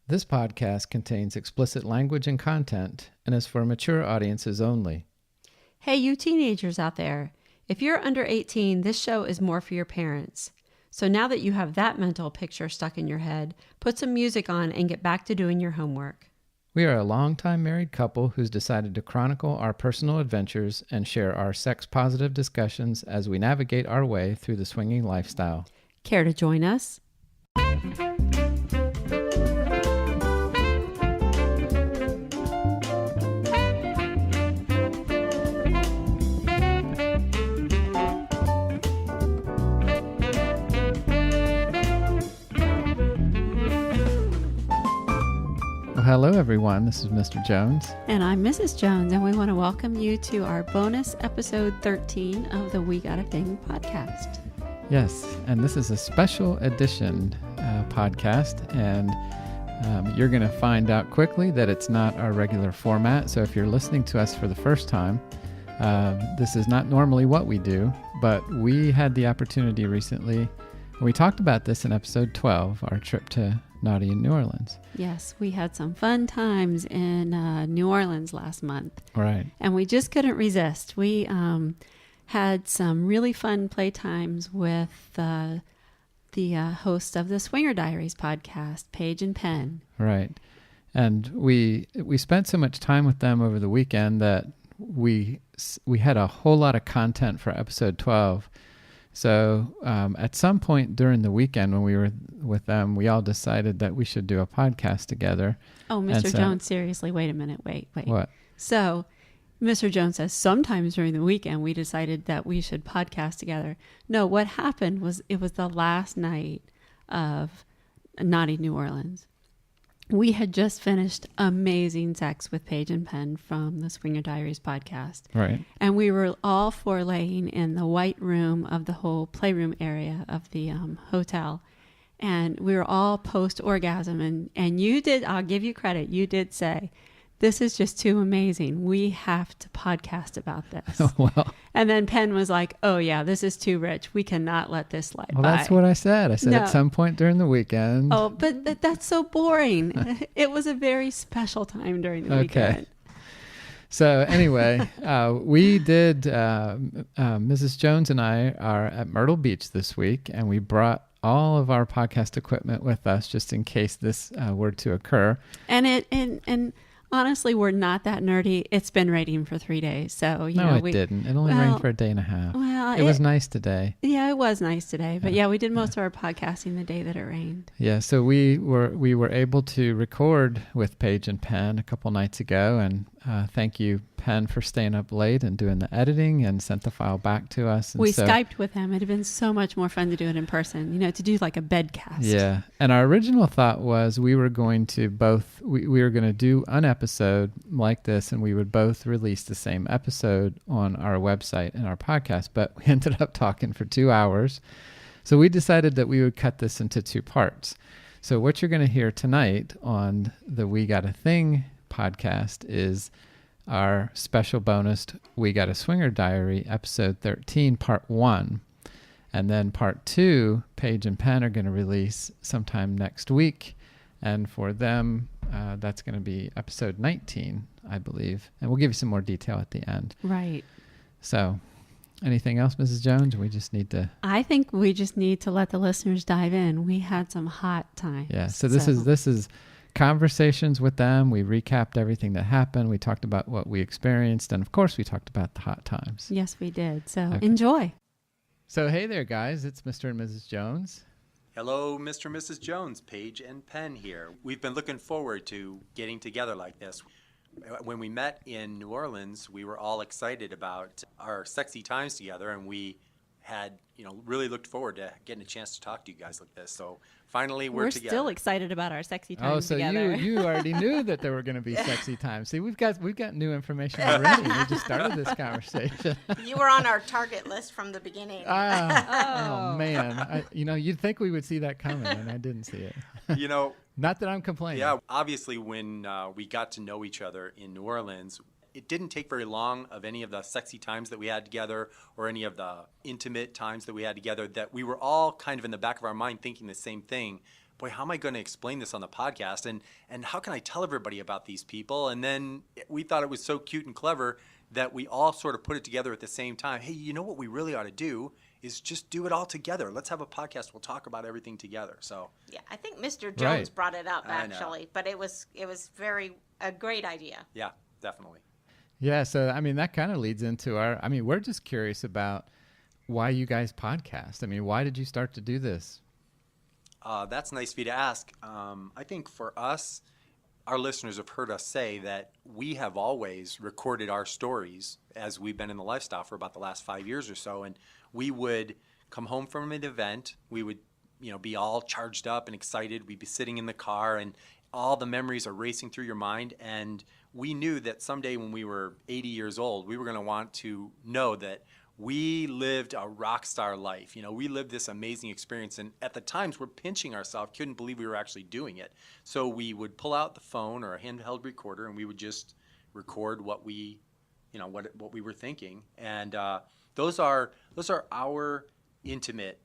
This podcast contains explicit language and content and is for mature audiences only. Hey, you teenagers out there. If you're under 18, this show is more for your parents. So now that you have that mental picture stuck in your head, put some music on and get back to doing your homework. We are a longtime married couple who's decided to chronicle our personal adventures and share our sex-positive discussions as we navigate our way through the swinging lifestyle. Care to join us? Hello, everyone. This is Mr. Jones. And I'm Mrs. Jones, and we want to welcome you to our bonus episode 13 of the We Got a Thing podcast. Yes, and this is a special edition podcast, and you're going to find out quickly that it's not our regular format. So if you're listening to us for the first time, this is not normally what we do, but we had the opportunity recently. We talked about this in episode 12, our trip to Naughty in New Orleans. Yes, we had some fun times in New Orleans last month. Right. And we just couldn't resist. We had some really fun playtimes with the host of the Swinger Diaries podcast, Paige and Penn. Right. And we spent so much time with them over the weekend that we had a whole lot of content for episode 12. So at some point during the weekend when we were with them, we all decided that we should do a podcast together. Oh, Mr. Jones, seriously, wait a minute. Wait. What? So Mr. Jones says sometimes during the weekend we decided that we should podcast together. No, what happened was it was the last night of Naughty New Orleans. We had just finished amazing sex with Paige and Penn from the Swinger Diaries podcast. Right. And we were all four laying in the white room of the whole playroom area of the hotel. And we were all post-orgasm. And you did, I'll give you credit, you did say, this is just too amazing. We have to podcast about this. Well. And then Penn was like, oh, yeah, this is too rich. We cannot let this slide by. Well, that's what I said. I said No. At some point during the weekend. Oh, but that's so boring. It was a very special time during the weekend. So anyway, we did, Mrs. Jones and I are at Myrtle Beach this week, and we brought all of our podcast equipment with us just in case this were to occur. And honestly, we're not that nerdy. It's been raining for 3 days. So, it didn't. It only rained for a day and a half. Well, it was nice today. Yeah, it was nice today. But yeah, we did most of our podcasting the day that it rained. Yeah, so we were able to record with Paige and Penn a couple nights ago, and thank you, Penn, for staying up late and doing the editing and sent the file back to us. And we Skyped with them. It had been so much more fun to do it in person, to do like a bedcast. Yeah, and our original thought was we were going to we were going to do an episode like this, and we would both release the same episode on our website and our podcast, but we ended up talking for 2 hours. So we decided that we would cut this into 2 parts. So what you're going to hear tonight on the We Got a Thing podcast is our special bonus We Got a Swinger Diary episode 13 part 1, and then part 2 Paige and Penn are going to release sometime next week, and for them that's going to be episode 19, I believe, and we'll give you some more detail at the end. Right. So anything else, Mrs. Jones? I think we just need to let the listeners dive in. We had some hot times. Yeah, so this is conversations with them. We recapped everything that happened. We talked about what we experienced. And of course, we talked about the hot times. Yes, we did. So Okay. Enjoy. So, hey there, guys. It's Mr. and Mrs. Jones. Hello, Mr. and Mrs. Jones. Paige and Penn here. We've been looking forward to getting together like this. When we met in New Orleans, we were all excited about our sexy times together, and we had, really looked forward to getting a chance to talk to you guys like this. So finally, we're together. Still excited about our sexy times together. together. Oh, so you already knew that there were going to be sexy times. See, we've got new information already. We just started this conversation. You were on our target list from the beginning. Oh man, you'd think we would see that coming, and I didn't see it. Not that I'm complaining. Yeah, obviously, when we got to know each other in New Orleans, it didn't take very long of any of the sexy times that we had together or any of the intimate times that we had together that we were all kind of in the back of our mind thinking the same thing. boy, how am I going to explain this on the podcast? And how can I tell everybody about these people? And then we thought it was so cute and clever that we all sort of put it together at the same time. Hey, you know what we really ought to do is just do it all together. Let's have a podcast. We'll talk about everything together. So Yeah, I think Mr. Jones Right. brought it up I know. actually, but it was a great idea. yeah, definitely. Yeah. So, I mean, that kind of leads into we're just curious about why you guys podcast. I mean, why did you start to do this? That's nice of you to ask. I think for us, our listeners have heard us say that we have always recorded our stories as we've been in the lifestyle for about the last 5 years or so. And we would come home from an event. We would, be all charged up and excited. We'd be sitting in the car and all the memories are racing through your mind. And we knew that someday when we were 80 years old, we were going to want to know that we lived a rock star life. We lived this amazing experience. And at the times, we're pinching ourselves, couldn't believe we were actually doing it. So we would pull out the phone or a handheld recorder, and we would just record what we were thinking. And those are our intimate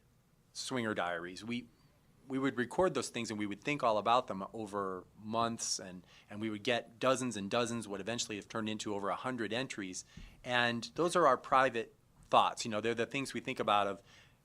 Swinger Diaries. We would record those things, and we would think all about them over months, and we would get dozens and dozens, what eventually have turned into over 100 entries. And those are our private thoughts. They're the things we think about of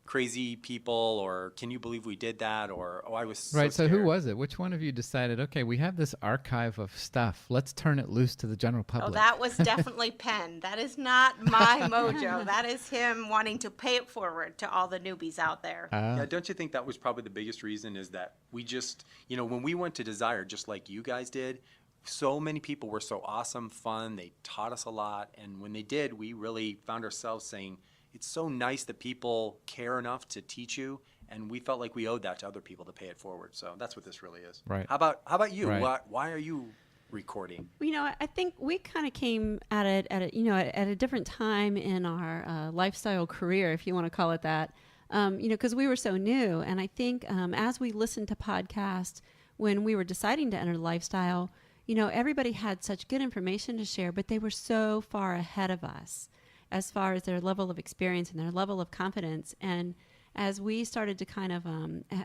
crazy people, or can you believe we did that, or I was so Right. So who scared. was it? Which one of you decided, okay, we have this archive of stuff. Let's turn it loose to the general public. Oh, that was definitely Penn. That is not my mojo. That is him wanting to pay it forward to all the newbies out there. Yeah, don't you think that was probably the biggest reason, is that we just, when we went to Desire, just like you guys did, so many people were so awesome, fun, they taught us a lot, and when they did, we really found ourselves saying, it's so nice that people care enough to teach you, and we felt like we owed that to other people to pay it forward. So that's what this really is. Right. How about you? Right. Why are you recording? I think we kind of came at it at a different time in our lifestyle career, if you want to call it that. Because we were so new, and I think as we listened to podcasts when we were deciding to enter the lifestyle, everybody had such good information to share, but they were so far ahead of us as far as their level of experience and their level of confidence. And as we started to kind of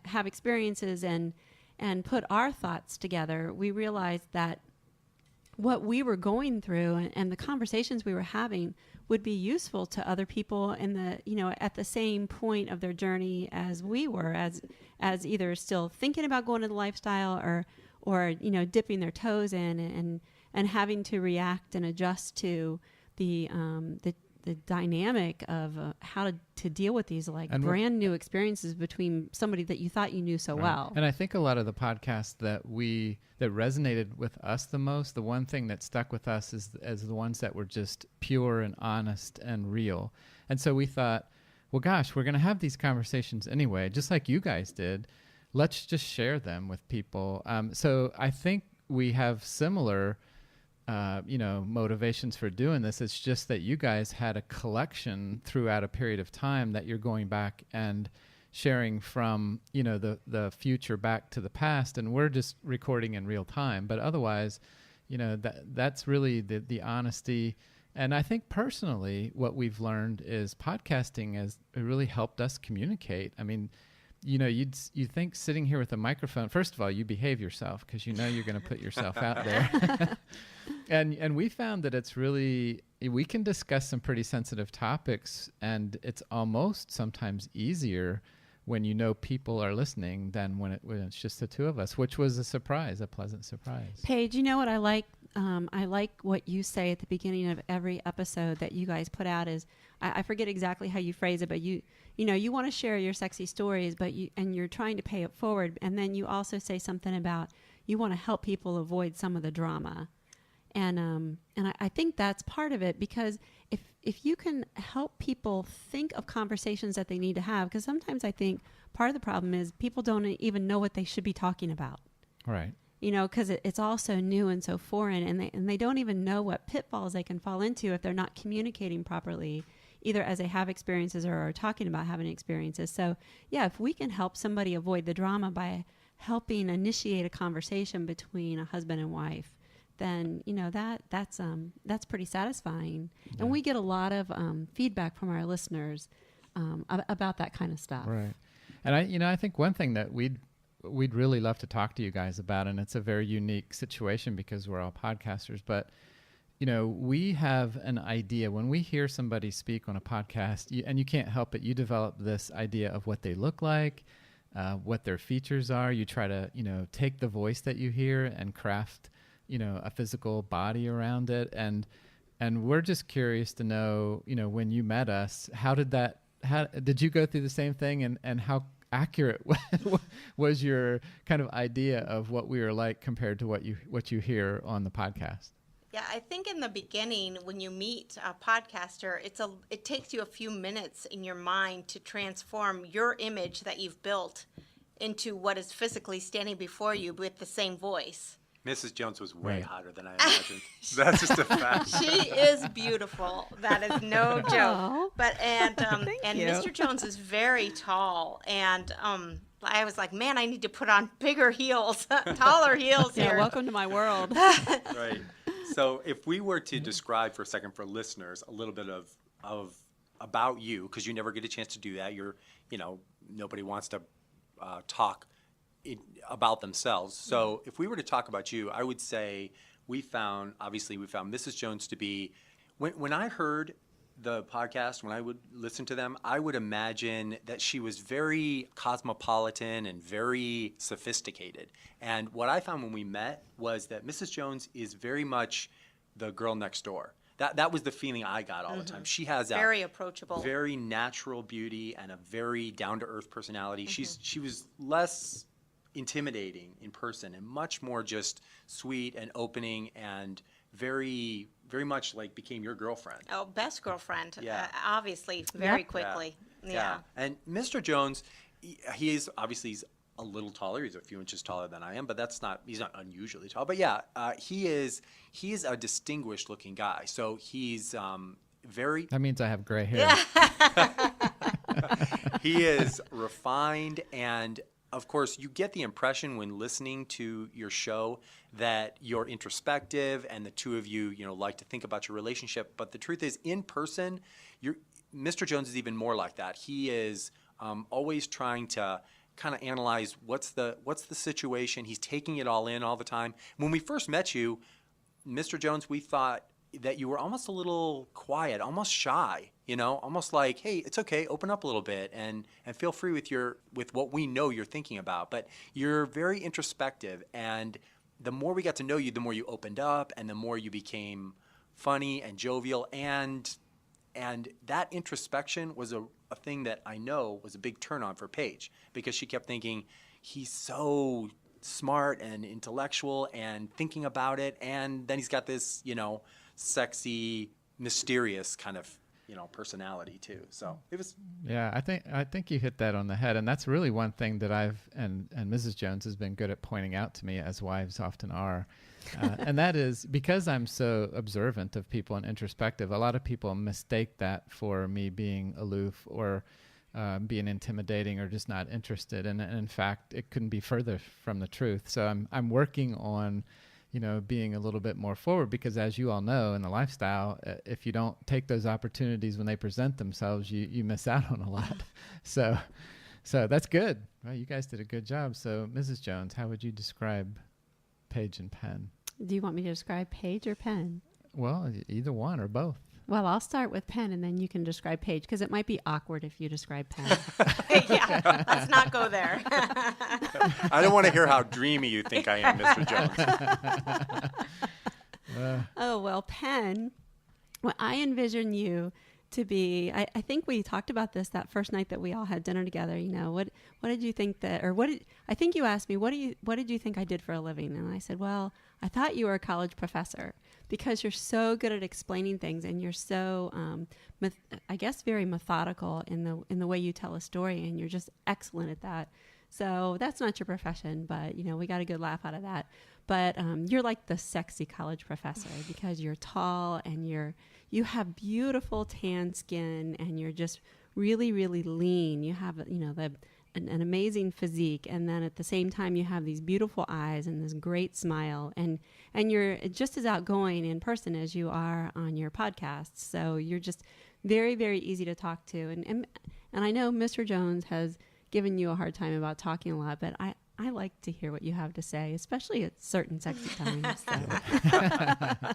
have experiences and put our thoughts together, we realized that what we were going through and the conversations we were having would be useful to other people in at the same point of their journey as we were, as either still thinking about going to the lifestyle or dipping their toes in and having to react and adjust to the dynamic of how to deal with these And brand new experiences between somebody that you thought you knew so Right. well. And I think a lot of the podcasts that resonated with us the most, the one thing that stuck with us is the ones that were just pure and honest and real. And so we thought, well, gosh, we're going to have these conversations anyway, just like you guys did. Let's just share them with people. So I think we have similar motivations for doing this. It's just that you guys had a collection throughout a period of time that you're going back and sharing from, the future back to the past, and we're just recording in real time. But otherwise, that's really the honesty. And I think personally, what we've learned is podcasting has really helped us communicate. I mean, you think sitting here with a microphone, first of all, you behave yourself because you're going to put yourself out there. And we found that it's really, we can discuss some pretty sensitive topics, and it's almost sometimes easier when people are listening than when it's just the two of us, which was a pleasant surprise. Paige, you know what I like? I like what you say at the beginning of every episode that you guys put out is, I forget exactly how you phrase it, but you want to share your sexy stories, but you're trying to pay it forward. And then you also say something about you want to help people avoid some of the drama. And I think that's part of it, because if you can help people think of conversations that they need to have, because sometimes I think part of the problem is people don't even know what they should be talking about. Right. Because it's all so new and so foreign, and they don't even know what pitfalls they can fall into if they're not communicating properly, either as they have experiences or are talking about having experiences. So, yeah, if we can help somebody avoid the drama by helping initiate a conversation between a husband and wife, then that's pretty satisfying. Yeah. And we get a lot of feedback from our listeners about that kind of stuff. Right. And I think one thing that we'd really love to talk to you guys about. And it's a very unique situation because we're all podcasters. But, we have an idea. When we hear somebody speak on a podcast, and you can't help it, you develop this idea of what they look like, what their features are. You try to, take the voice that you hear and craft, a physical body around it. And we're just curious to know, when you met us, how did you go through the same thing, and how accurate was your kind of idea of what we were like compared to what you hear on the podcast? Yeah, I think in the beginning, when you meet a podcaster, it takes you a few minutes in your mind to transform your image that you've built into what is physically standing before you with the same voice. Mrs. Jones was way hotter than I imagined. That's just a fact. She is beautiful. That is no joke. And you. Mr. Jones is very tall, and I was like, man, I need to put on bigger heels, taller heels here. Yeah, welcome to my world. Right. So if we were to describe for a second for listeners a little bit of about you, because you never get a chance to do that. Nobody wants to talk about themselves. So if we were to talk about you, I would say we found Mrs. Jones to be, when I heard the podcast, when I would listen to them, I would imagine that she was very cosmopolitan and very sophisticated. And what I found when we met was that Mrs. Jones is very much the girl next door. That was the feeling I got all the time. She has very approachable, very natural beauty and a very down-to-earth personality. She was less intimidating in person and much more just sweet and opening and very, very much like became your girlfriend. Oh, best girlfriend. Yeah. Obviously, very quickly. Yeah. And Mr. Jones, he's a little taller. He's a few inches taller than I am, but he's not unusually tall. But he is a distinguished looking guy. So he's very. That means I have gray hair. He is refined, and of course, you get the impression when listening to your show that you're introspective and the two of you, like to think about your relationship. But the truth is, in person, Mr. Jones is even more like that. He is always trying to kind of analyze what's the situation. He's taking it all in all the time. When we first met you, Mr. Jones, we thought that you were almost a little quiet, almost shy, almost like, hey, it's okay, open up a little bit and feel free with what we know you're thinking about. But you're very introspective, and the more we got to know you, the more you opened up and the more you became funny and jovial, and that introspection was a thing that I know was a big turn on for Paige, because she kept thinking, he's so smart and intellectual and thinking about it, and then he's got this, sexy, mysterious kind of, personality too. So it was. Yeah, I think you hit that on the head, and that's really one thing that and Mrs. Jones has been good at pointing out to me, as wives often are, and that is because I'm so observant of people and introspective. A lot of people mistake that for me being aloof or being intimidating or just not interested, and in fact, it couldn't be further from the truth. So I'm working on being a little bit more forward, because as you all know, in the lifestyle, if you don't take those opportunities when they present themselves, you miss out on a lot. So that's good. Well, you guys did a good job. So Mrs. Jones, how would you describe Paige and Penn? Do you want me to describe Paige or Penn? Well, either one or both. Well, I'll start with Penn, and then you can describe Paige, because it might be awkward if you describe Penn. Yeah, let's not go there. I don't want to hear how dreamy you think I am, Mr. Jones. Oh, well, Penn, well, I envision you to be, I think we talked about this that first night that we all had dinner together. What did you think I think you asked me, what did you think I did for a living? And I said, well, I thought you were a college professor, because you're so good at explaining things, and you're so, I guess, very methodical in the way you tell a story, and you're just excellent at that. So that's not your profession, but we got a good laugh out of that. But you're like the sexy college professor, because you're tall and you have beautiful tan skin, and you're just really, really lean. You have an amazing physique, and then at the same time you have these beautiful eyes and this great smile, and you're just as outgoing in person as you are on your podcast. So you're just very, very easy to talk to, and I know Mr. Jones has given you a hard time about talking a lot, but I like to hear what you have to say, especially at certain sexy times. So.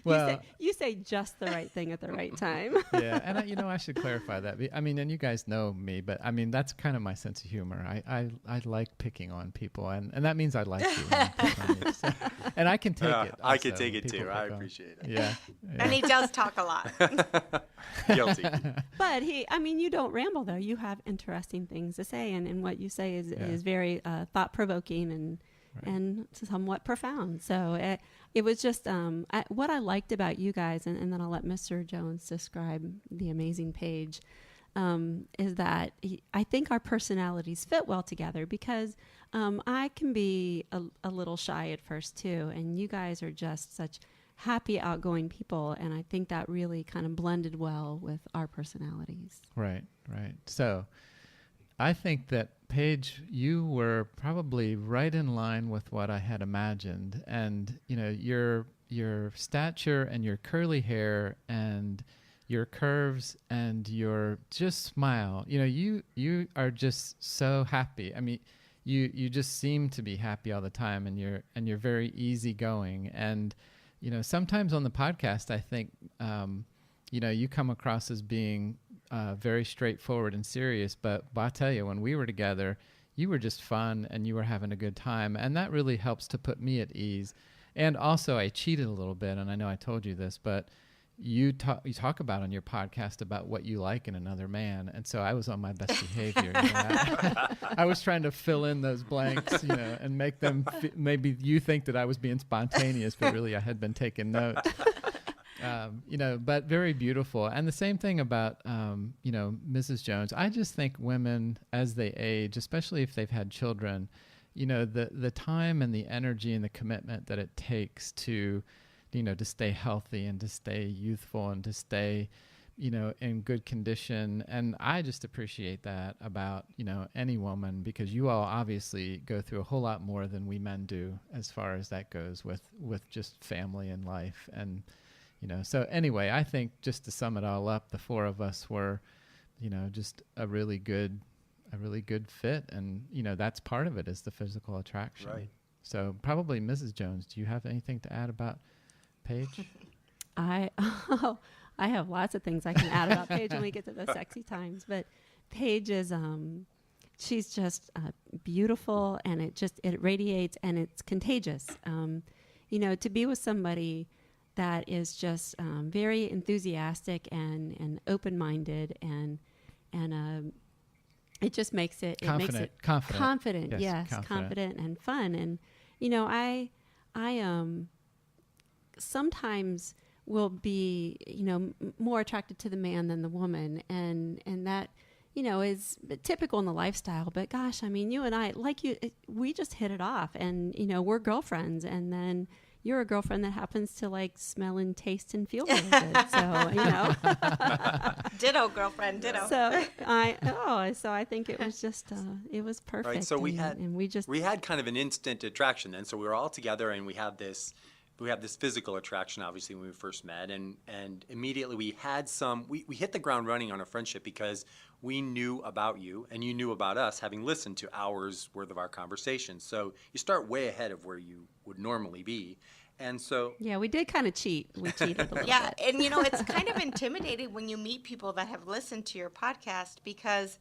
Well, you say just the right thing at the right time. yeah, and I should clarify that. I mean, and you guys know me, but I mean that's kind of my sense of humor. I like picking on people, and that means I like you. when you pick on me, so. And I can take it. I can also, take it when too. people I pick on. appreciate it. Yeah, And he does talk a lot. Guilty. But you don't ramble though. You have interesting things to say, and what you say is very thought provoking and somewhat profound. So it was just what I liked about you guys, and then I'll let Mr. Jones describe the amazing Paige. Is that I think our personalities fit well together because I can be a little shy at first too, and you guys are just such happy, outgoing people, and I think that really kind of blended well with our personalities. Right. So I think that Paige, you were probably right in line with what I had imagined, and your stature and your curly hair and your curves and your just smile. You are just so happy. I mean, you just seem to be happy all the time, and you're very easygoing. And sometimes on the podcast, I think you come across as being very straightforward and serious. But I tell you, when we were together, you were just fun and you were having a good time, and that really helps to put me at ease. And also, I cheated a little bit, and I know I told you this, but you talk about on your podcast about what you like in another man, and so I was on my best behavior. I was trying to fill in those blanks, and make them maybe you think that I was being spontaneous, but really I had been taking notes. But very beautiful. And the same thing about Mrs. Jones. I just think women, as they age, especially if they've had children, the time and the energy and the commitment that it takes to stay healthy and to stay youthful and to stay, in good condition. And I just appreciate that about, any woman, because you all obviously go through a whole lot more than we men do as far as that goes with just family and life. And, so anyway, I think just to sum it all up, the four of us were, just a really good fit. And, that's part of it is the physical attraction. Right. So probably Mrs. Jones, do you have anything to add about Paige? I have lots of things I can add about Paige when we get to the sexy times, but Paige is she's just beautiful, and it radiates, and it's contagious. To be with somebody that is just very enthusiastic and open-minded, and it just makes it Confident. Yes, confident and fun. And I sometimes will be more attracted to the man than the woman, and that is typical in the lifestyle. But gosh, I mean, you and I, we just hit it off, and we're girlfriends, and then you're a girlfriend that happens to like smell and taste and feel really good. So Ditto, girlfriend, ditto. So I think it was just it was perfect. Right. So we had kind of an instant attraction then. So we were all together, and we have this physical attraction, obviously, when we first met, and immediately we hit the ground running on our friendship because we knew about you and you knew about us, having listened to hours worth of our conversations. So you start way ahead of where you would normally be. And so yeah, we did kind of cheat. We cheated a little bit. Yeah, and it's kind of intimidating when you meet people that have listened to your podcast, because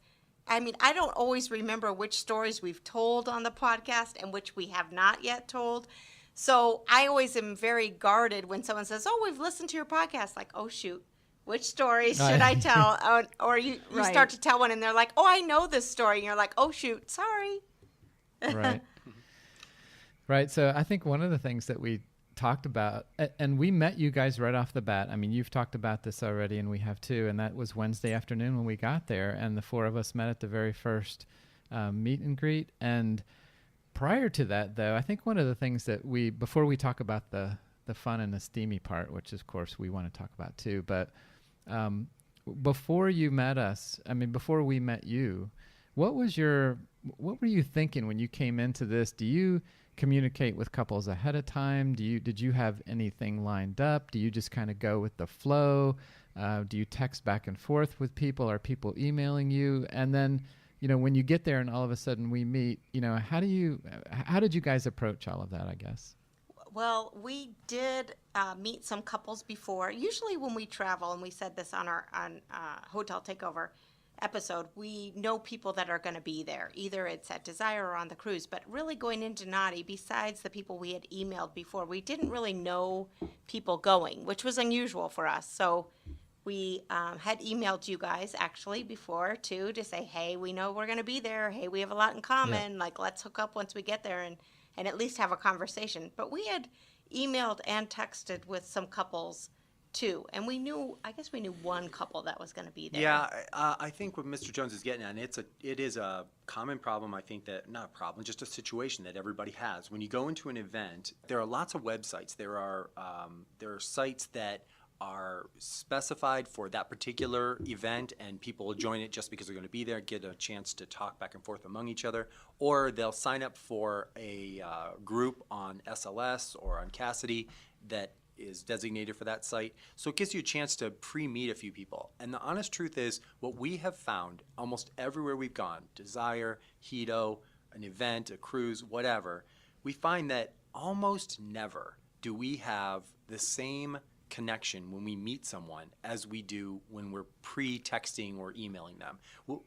I mean, I don't always remember which stories we've told on the podcast and which we have not yet told. So I always am very guarded when someone says, "Oh, we've listened to your podcast." Like, "Oh shoot, which stories should I tell?" Or you start to tell one, and they're like, "Oh, I know this story," and you're like, "Oh shoot, sorry." Right. Right. So I think one of the things that we talked about, and we met you guys right off the bat. I mean, you've talked about this already, and we have too. And that was Wednesday afternoon when we got there, and the four of us met at the very first meet and greet. And prior to that, though, I think one of the things that before we talk about the fun and the steamy part, which of course we want to talk about too, but before you met us, I mean, before we met you, what were you thinking when you came into this? Do you communicate with couples ahead of time? Did you have anything lined up? Do you just kind of go with the flow? Do you text back and forth with people? Are people emailing you? And then when you get there and all of a sudden we meet, how did you guys approach all of that, I guess? Well, we did meet some couples before. Usually when we travel, and we said this on our Hotel Takeover episode, we know people that are going to be there. Either it's at Desire or on the cruise. But really going into Naughty, besides the people we had emailed before, we didn't really know people going, which was unusual for us. So we had emailed you guys actually before too to say, hey, we know we're going to be there. Hey, we have a lot in common. Yeah. Like, let's hook up once we get there and at least have a conversation. But we had emailed and texted with some couples too. And I guess we knew one couple that was going to be there. Yeah, I think what Mr. Jones is getting at, and it is a common problem, I think that, not a problem, just a situation that everybody has. When you go into an event, there are lots of websites. There are sites that are specified for that particular event, and people will join it just because they're going to be there, get a chance to talk back and forth among each other, or they'll sign up for a group on SLS or on Cassidy that is designated for that site. So it gives you a chance to pre-meet a few people. And the honest truth is, what we have found almost everywhere we've gone, Desire, Hedo, an event, a cruise, whatever, we find that almost never do we have the same connection when we meet someone as we do when we're pre-texting or emailing them.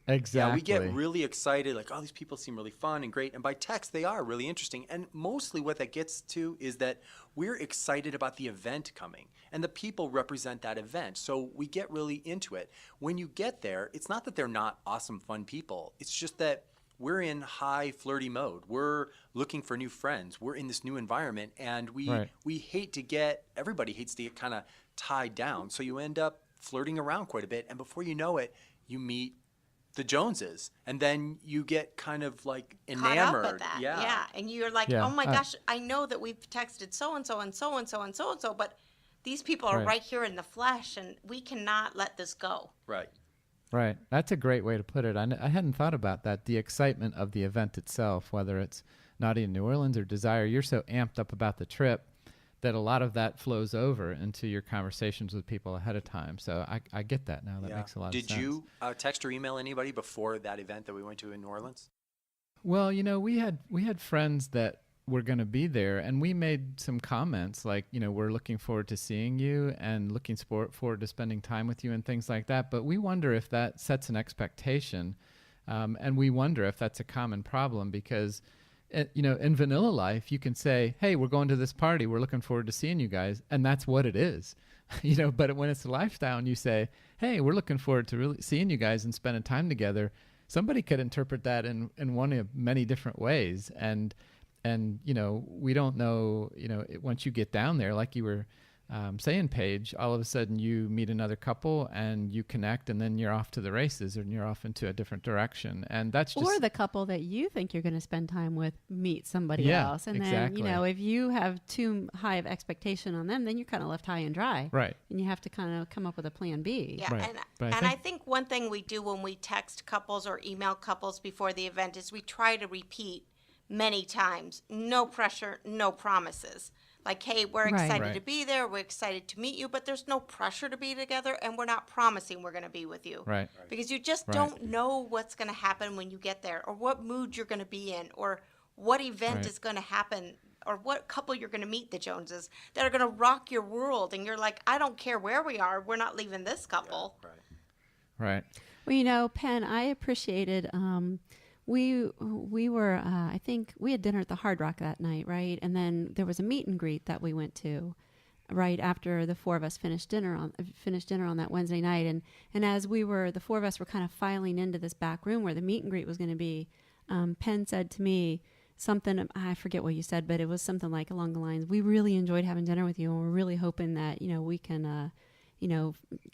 Exactly. Yeah, we get really excited, like, oh, these people seem really fun and great. And by text, they are really interesting. And mostly what that gets to is that we're excited about the event coming. And the people represent that event. So we get really into it. When you get there, it's not that they're not awesome, fun people. It's just that we're in high flirty mode. We're looking for new friends. We're in this new environment, and we hate to get, everybody hates to get kind of tied down. So you end up flirting around quite a bit, and before you know it, you meet the Joneses, and then you get kind of like enamored. Caught up with that. Yeah. And you're like, oh my gosh, I know that we've texted so-and-so and so-and-so and so-and-so, but these people are right here in the flesh, and we cannot let this go. Right. Right. That's a great way to put it. I hadn't thought about that. The excitement of the event itself, whether it's Naughty in New Orleans or Desire, you're so amped up about the trip that a lot of that flows over into your conversations with people ahead of time. So I get that now. That makes a lot of sense. Did you text or email anybody before that event that we went to in New Orleans? Well, we had friends that were going to be there, and we made some comments like, we're looking forward to seeing you and looking forward to spending time with you and things like that. But we wonder if that sets an expectation, and we wonder if that's a common problem because, in vanilla life, you can say, hey, we're going to this party. We're looking forward to seeing you guys. And that's what it is, but when it's a lifestyle and you say, hey, we're looking forward to really seeing you guys and spending time together, somebody could interpret that in one of many different ways. And we don't know, once you get down there, like you were saying, Paige, all of a sudden you meet another couple and you connect, and then you're off to the races and you're off into a different direction. And that's just... Or the couple that you think you're going to spend time with meet somebody else. And exactly. then, if you have too high of expectation on them, then you're kind of left high and dry. Right. And you have to kind of come up with a plan B. Yeah. Right. I think one thing we do when we text couples or email couples before the event is we try to repeat many times, no pressure, no promises. Like, hey, we're excited to be there. We're excited to meet you, but there's no pressure to be together, and we're not promising we're going to be with you. Right. Because you just don't know what's going to happen when you get there, or what mood you're going to be in, or what event is going to happen, or what couple you're going to meet, the Joneses, that are going to rock your world. And you're like, I don't care where we are. We're not leaving this couple. Yeah, Right. Well, Penn, I appreciated... We were, I think we had dinner at the Hard Rock that night, right? And then there was a meet and greet that we went to right after the four of us finished dinner on that Wednesday night. And as the four of us were kind of filing into this back room where the meet and greet was going to be, Penn said to me something, I forget what you said, but it was something like along the lines, we really enjoyed having dinner with you, and we're really hoping that, we can,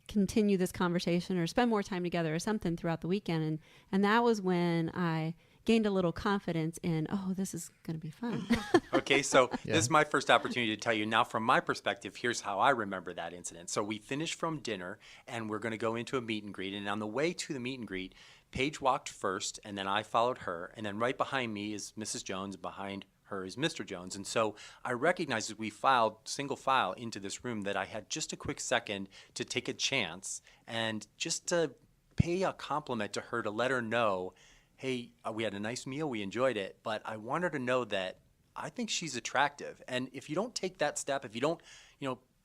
continue this conversation or spend more time together or something throughout the weekend. And that was when I gained a little confidence in, this is going to be fun. Okay, so this is my first opportunity to tell you. Now, from my perspective, here's how I remember that incident. So we finished from dinner, and we're going to go into a meet and greet. And on the way to the meet and greet, Paige walked first, and then I followed her. And then right behind me is Mrs. Jones, behind her is Mr. Jones. And so I recognized as we filed single file into this room that I had just a quick second to take a chance and just to pay a compliment to her, to let her know, hey, we had a nice meal, we enjoyed it, but I want her to know that I think she's attractive. And if you don't take that step, if you don't,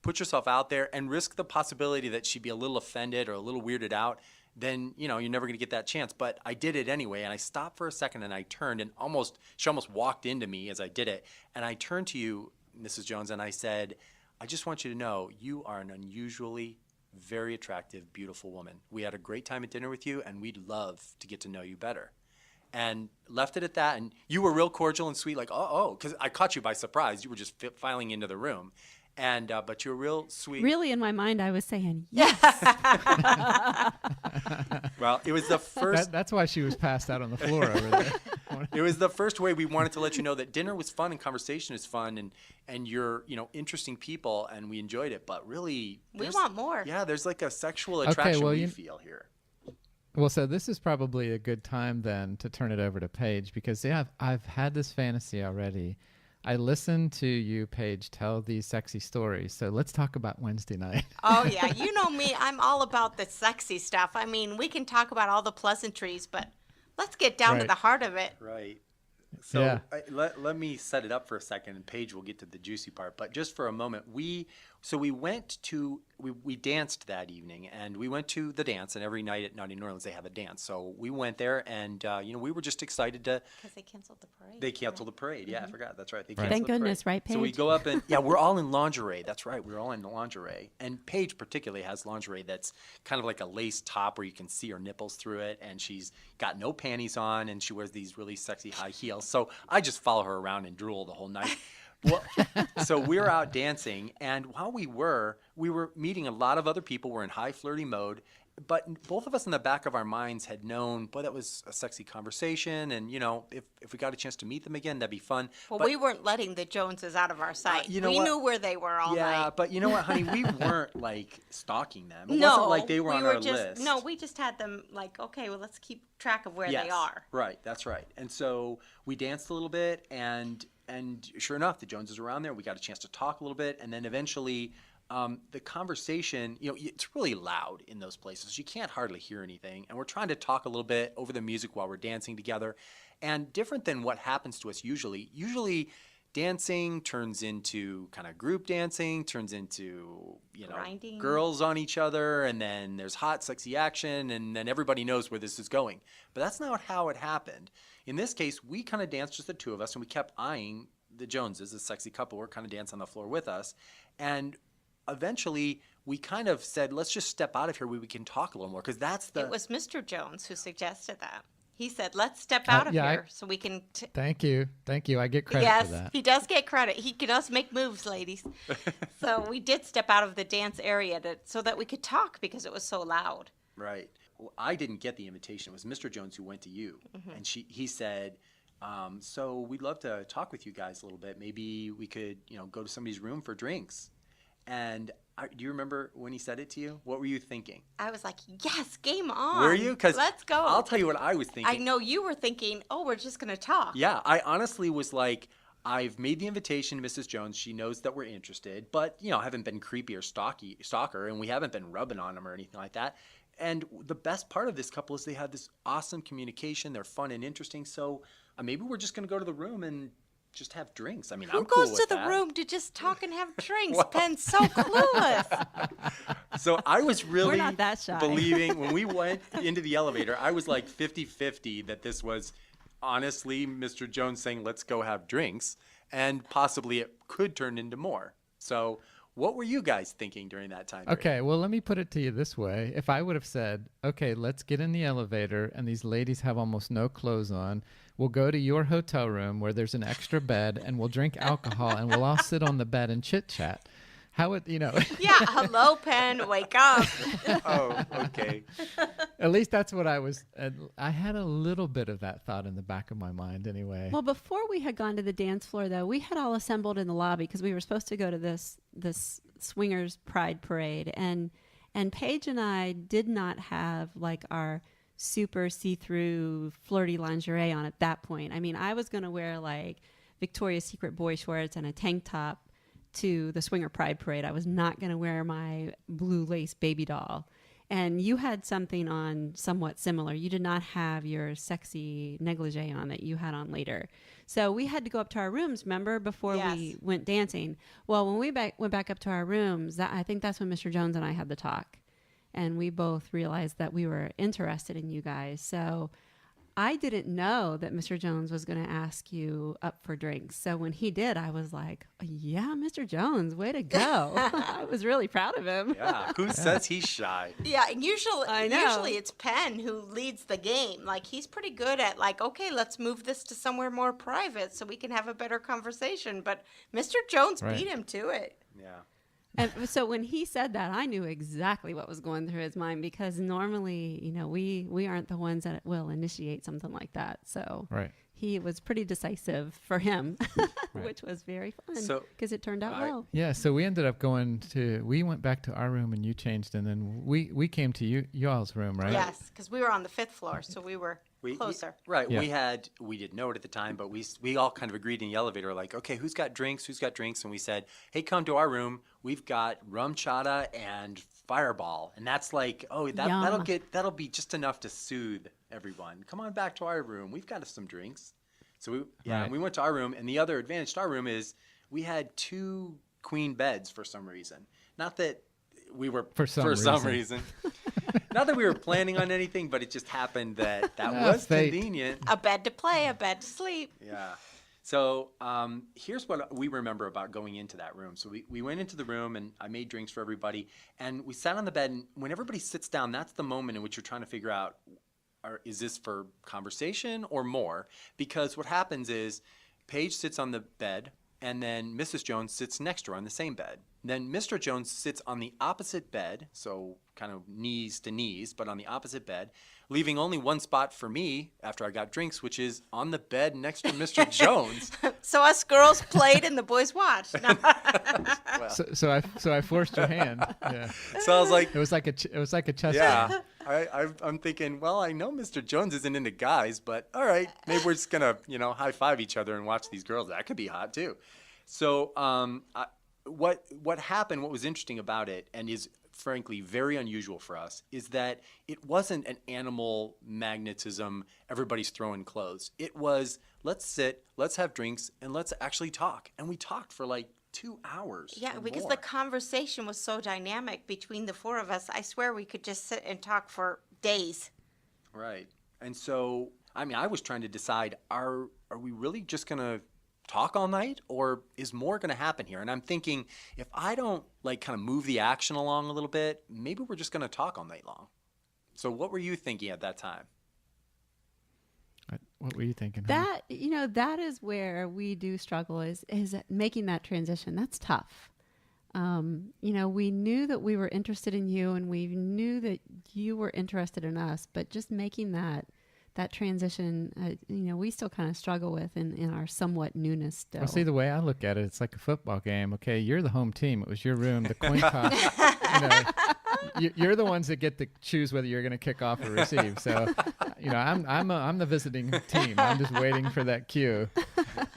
put yourself out there and risk the possibility that she'd be a little offended or a little weirded out, then, you're never going to get that chance. But I did it anyway. And I stopped for a second and I turned and she almost walked into me as I did it. And I turned to you, Mrs. Jones, and I said, I just want you to know you are an unusually very attractive, beautiful woman. We had a great time at dinner with you and we'd love to get to know you better. And left it at that. And you were real cordial and sweet, like, because I caught you by surprise. You were just filing into the room. And but you were real sweet. Really, in my mind, I was saying yes. Well, it was the first. That's why she was passed out on the floor over there. It was the first way we wanted to let you know that dinner was fun and conversation is fun, and you're interesting people, and we enjoyed it. But really, we want more. Yeah, there's like a sexual attraction we feel here. Well, so this is probably a good time then to turn it over to Paige because I've had this fantasy already. I listened to you, Paige, tell these sexy stories. So let's talk about Wednesday night. Oh, yeah. You know me. I'm all about the sexy stuff. I mean, we can talk about all the pleasantries, but let's get down to the heart of it. Right. So let me set it up for a second, and Paige will get to the juicy part. But just for a moment, we danced that evening, and we went to the dance. And every night at Naughty New Orleans, they have a dance. So we went there, and we were just excited to. Because they canceled the parade. They canceled the parade. Yeah, I forgot. That's right. They Thank canceled the goodness, parade. right, Paige? So we go up and we're all in lingerie. That's right. We're all in lingerie, and Paige particularly has lingerie that's kind of like a lace top where you can see her nipples through it, and she's got no panties on, and she wears these really sexy high heels. So I just follow her around and drool the whole night. Well, so we were out dancing, and while we were meeting a lot of other people. We're in high flirty mode, but both of us in the back of our minds had known, boy, that was a sexy conversation, and if we got a chance to meet them again, that'd be fun. Well, but we weren't letting the Joneses out of our sight. We knew where they were all night. Yeah, but you know what, honey, we weren't like stalking them. It wasn't like they were on our list. No, we just had them like, okay, well, let's keep track of where they are. Right, that's right. And so we danced a little bit, and sure enough, the Joneses were around there. We got a chance to talk a little bit, and then eventually the conversation, it's really loud in those places. You can't hardly hear anything, and we're trying to talk a little bit over the music while we're dancing together. And different than what happens to us usually dancing turns into kind of group dancing, turns into, grinding. Girls on each other, and then there's hot, sexy action, and then everybody knows where this is going. But that's not how it happened. In this case, we kind of danced just the two of us, and we kept eyeing the Joneses, the sexy couple, were kind of dancing on the floor with us. And eventually, we kind of said, let's just step out of here where we can talk a little more, because It was Mr. Jones who suggested that. He said, let's step out of here so we can... Thank you. I get credit for that. Yes, he does get credit. He does make moves, ladies. So we did step out of the dance area so that we could talk because it was so loud. Right. Well, I didn't get the invitation. It was Mr. Jones who went to you. Mm-hmm. And he said, so we'd love to talk with you guys a little bit. Maybe we could, go to somebody's room for drinks. And do you remember when he said it to you? What were you thinking? I was like, yes, game on. Were you? Because let's go. I'll tell you what I was thinking. I know you were thinking, we're just going to talk. Yeah, I honestly was like, I've made the invitation to Mrs. Jones. She knows that we're interested, but, I haven't been creepy or stalker, and we haven't been rubbing on them or anything like that. And the best part of this couple is they have this awesome communication. They're fun and interesting. So maybe we're just going to go to the room and just have drinks. I mean, I'm cool with that. Who goes to the room to just talk and have drinks? Well, Penn's so clueless. So I was really We're not that shy. believing when we went into the elevator, I was like 50-50 that this was honestly Mr. Jones saying, let's go have drinks, and possibly it could turn into more. So what were you guys thinking during that time period? Okay, well, let me put it to you this way. If I would have said, okay, let's get in the elevator, and these ladies have almost no clothes on, we'll go to your hotel room where there's an extra bed, and we'll drink alcohol, and we'll all sit on the bed and chit-chat. How would, Yeah, hello, Penn, wake up. Oh, okay. At least that's what I was, I had a little bit of that thought in the back of my mind anyway. Well, before we had gone to the dance floor, though, we had all assembled in the lobby because we were supposed to go to this Swingers Pride Parade. And Paige and I did not have, like, our super see-through flirty lingerie on at that point. I mean, I was going to wear, like, Victoria's Secret boy shorts and a tank top to the Swinger Pride Parade. I was not going to wear my blue lace baby doll. And you had something on somewhat similar. You did not have your sexy negligee on that you had on later. So we had to go up to our rooms, remember, before Yes. we went dancing. Well, when we went back up to our rooms, I think that's when Mr. Jones and I had the talk. And we both realized that we were interested in you guys. So I didn't know that Mr. Jones was going to ask you up for drinks. So when he did, I was like, yeah, Mr. Jones, way to go. I was really proud of him. Yeah, who says he's shy? Yeah, and usually, I know. usually it's Penn who leads the game. Like, he's pretty good at, like, okay, let's move this to somewhere more private so we can have a better conversation. But Mr. Jones Right. beat him to it. Yeah. And so when he said that, I knew exactly what was going through his mind, because normally, we aren't the ones that will initiate something like that. So Right. he was pretty decisive for him, Right. which was very fun So, because it turned out well. Yeah, so we ended up we went back to our room and you changed, and then we came to y'all's room, right? Yes, because we were on the 5th floor, so we were closer. Right. Yeah. We didn't know it at the time, but we all kind of agreed in the elevator, like, okay, who's got drinks? And we said, hey, come to our room. We've got rum chata and Fireball. And that's like, Yum. that'll be just enough to soothe everyone. Come on back to our room. We've got some drinks. So Right. we went to our room, and the other advantage to our room is we had 2 queen beds for some reason. Not that we were For some reason. Not that we were planning on anything, but it just happened that Ah, was fate. convenient. A bed to play, a bed to sleep. Yeah. So here's what we remember about going into that room. So we went into the room, and I made drinks for everybody, and we sat on the bed. And when everybody sits down, that's the moment in which you're trying to figure out, is this for conversation or more? Because what happens is Paige sits on the bed, and then Mrs. Jones sits next to her on the same bed. Then Mr. Jones sits on the opposite bed, so kind of knees to knees, but on the opposite bed, leaving only one spot for me after I got drinks, which is on the bed next to Mr. Jones. So us girls played and the boys watched. No. Well, So I forced your hand. Yeah. so I was like, It was like a chess game. yeah. I'm thinking, well, I know Mr. Jones isn't into guys, but all right, maybe we're just gonna, high five each other and watch these girls. That could be hot too. So, what happened? What was interesting about it, and is frankly very unusual for us, is that it wasn't an animal magnetism. Everybody's throwing clothes. It was, let's sit, let's have drinks, and let's actually talk. And we talked for like 2 hours. Yeah, or because more. the conversation was so dynamic between the 4 of us. I swear we could just sit and talk for days. Right. And so, I was trying to decide, are we really just going to talk all night, or is more going to happen here? And I'm thinking, if I don't kind of move the action along a little bit, maybe we're just going to talk all night long. So what were you thinking at that time? What were you thinking? Hannah? That is where we do struggle, is making that transition. That's tough. We knew that we were interested in you, and we knew that you were interested in us, but just making that transition, we still kind of struggle with in our somewhat newness still. Well, see, the way I look at it, it's like a football game. Okay, you're the home team. It was your room. The coin toss. You're the ones that get to choose whether you're going to kick off or receive. So, I'm the visiting team. I'm just waiting for that cue.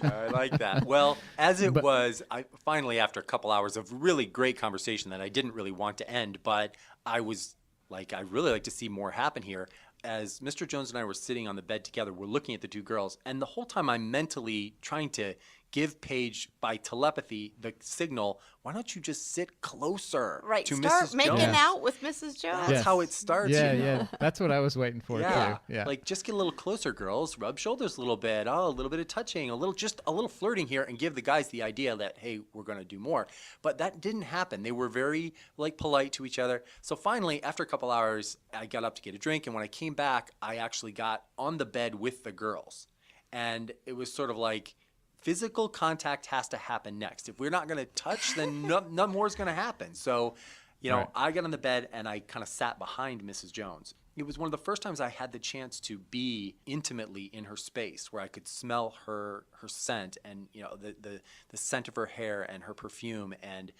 I like that. Well, I finally, after a couple hours of really great conversation that I didn't really want to end, but I was like, I really like to see more happen here. As Mr. Jones and I were sitting on the bed together, we're looking at the 2 girls, and the whole time I'm mentally trying to give Paige by telepathy the signal, why don't you just sit closer Right. to Start Mrs. making Jones? out with Mrs. Jones. That's Yes. how it starts. Yeah. That's what I was waiting for Yeah. too. Yeah. Like, just get a little closer, girls. Rub shoulders a little bit. Oh, a little bit of touching, a little flirting here, and give the guys the idea that, hey, we're going to do more. But that didn't happen. They were very polite to each other. So finally, after a couple hours, I got up to get a drink, and when I came back, I actually got on the bed with the girls. And it was sort of like, physical contact has to happen next. If we're not going to touch, then no more is going to happen. So, Right. I got on the bed and I kind of sat behind Mrs. Jones. It was one of the first times I had the chance to be intimately in her space, where I could smell her scent, and the scent of her hair and her perfume, and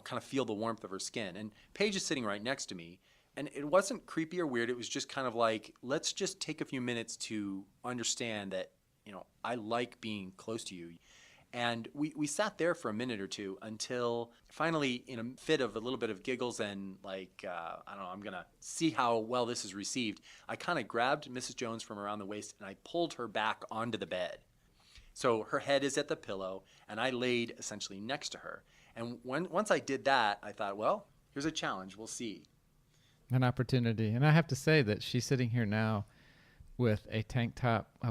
kind of feel the warmth of her skin. And Paige is sitting right next to me. And it wasn't creepy or weird. It was just kind of like, let's just take a few minutes to understand that I like being close to you. And we sat there for a minute or two until finally, in a fit of a little bit of giggles and like, I don't know, I'm going to see how well this is received, I kind of grabbed Mrs. Jones from around the waist and I pulled her back onto the bed. So her head is at the pillow, and I laid essentially next to her. And once I did that, I thought, well, here's a challenge. We'll see. An opportunity. And I have to say that she's sitting here now with a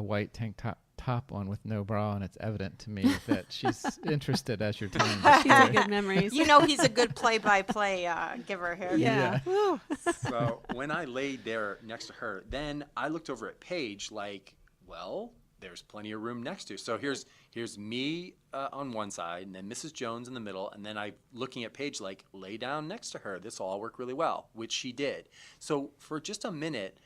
white tank top on with no bra, and it's evident to me that she's interested as you're telling the She's got story. good memories. You know he's a good play-by-play giver here. Yeah. Woo. So when I laid there next to her, then I looked over at Paige like, well, there's plenty of room next to. So here's me on one side, and then Mrs. Jones in the middle, and then I looking at Paige like, lay down next to her. This will all work really well, which she did. So for just a minute,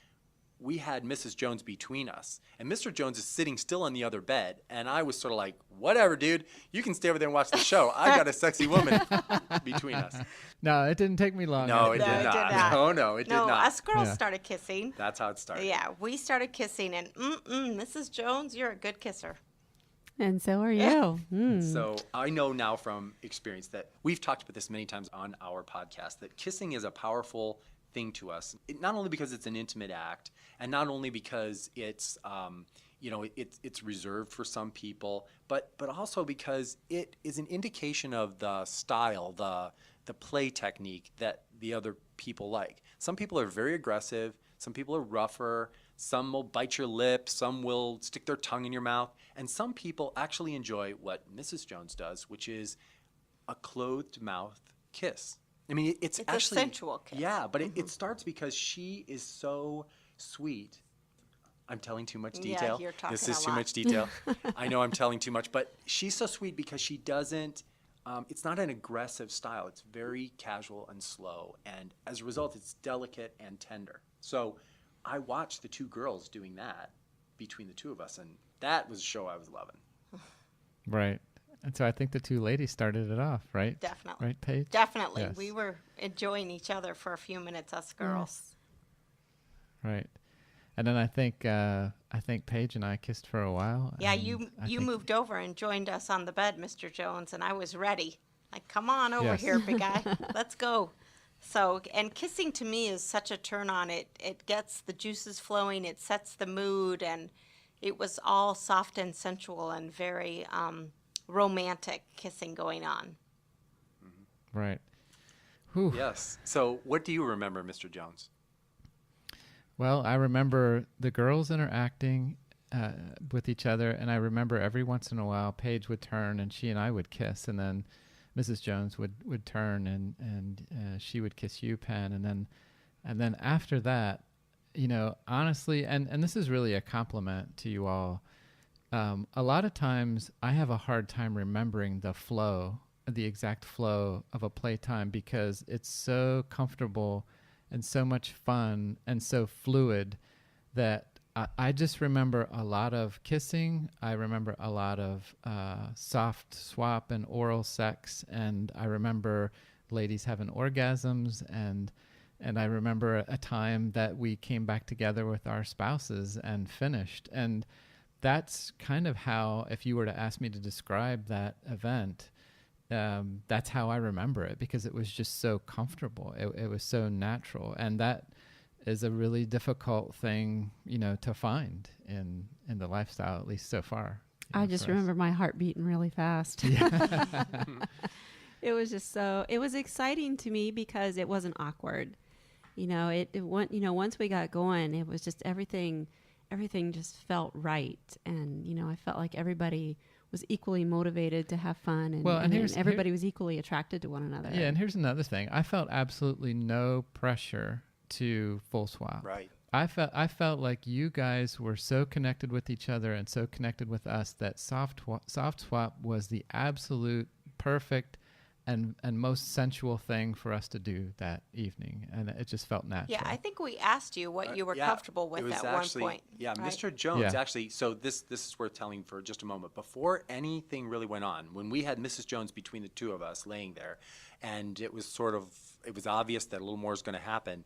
we had Mrs. Jones between us, and Mr. Jones is sitting still on the other bed, and I was sort of like, whatever, dude, you can stay over there and watch the show. I got a sexy woman between us. No, it didn't take me long. No, it No, did it not. did not. No, it did No, not. us girls Yeah. started kissing. That's how it started. Yeah, we started kissing, and Mrs. Jones, you're a good kisser. And so are you. So I know now from experience that we've talked about this many times on our podcast, that kissing is a powerful thing to us. Not only because it's an intimate act, and not only because it's it's reserved for some people, but also because it is an indication of the style, the play technique that the other people like. Some people are very aggressive. Some people are rougher. Some will bite your lip. Some will stick their tongue in your mouth. And some people actually enjoy what Mrs. Jones does, which is a clothed mouth kiss. I mean, it's actually a sensual kiss. Yeah, but it starts because she is so sweet. I'm telling too much Yeah, detail. you're talking This is a too lot. much detail. I know I'm telling too much, but she's so sweet because she doesn't. It's not an aggressive style. It's very casual and slow, and as a result, it's delicate and tender. So I watched the two girls doing that between the two of us, and that was a show I was loving. Right. And so I think the two ladies started it off, right? Definitely. Right, Paige? Definitely. Yes. We were enjoying each other for a few minutes, us girls. Right. And then I think Paige and I kissed for a while. Yeah, and you I think- moved over and joined us on the bed, Mr. Jones, and I was ready. Like, come on over Yes. here, big guy. Let's go. So, and kissing to me is such a turn on. It gets the juices flowing. It sets the mood, and it was all soft and sensual and very romantic kissing going on. Right. Whew. Yes. So what do you remember, Mr. Jones? Well, I remember the girls interacting with each other, and I remember every once in a while Paige would turn and she and I would kiss, and then Mrs. Jones would turn and she would kiss you, Penn, and then after that, honestly, and this is really a compliment to you all. A lot of times I have a hard time remembering the exact flow of a playtime because it's so comfortable and so much fun and so fluid that I just remember a lot of kissing. I remember a lot of soft swap and oral sex, and I remember ladies having orgasms, and I remember a time that we came back together with our spouses and finished. And that's kind of how, if you were to ask me to describe that event, that's how I remember it, because it was just so comfortable. It was so natural, and that is a really difficult thing, to find in the lifestyle, at least so far. I just remember my heart beating really fast. It was just it was exciting to me because it wasn't awkward. It went, once we got going, it was just everything just felt right. And, I felt like everybody was equally motivated to have fun, and everybody was equally attracted to one another. Yeah, and here's another thing. I felt absolutely no pressure to full swap. Right. I felt like you guys were so connected with each other and so connected with us that soft swap was the absolute perfect and most sensual thing for us to do that evening, and it just felt natural. Yeah, I think we asked you what you were Yeah, comfortable with it was at actually, one point. Yeah, right? Mr. Jones Yeah. actually, so this is worth telling for just a moment. Before anything really went on, when we had Mrs. Jones between the two of us laying there, and it was obvious that a little more is going to happen,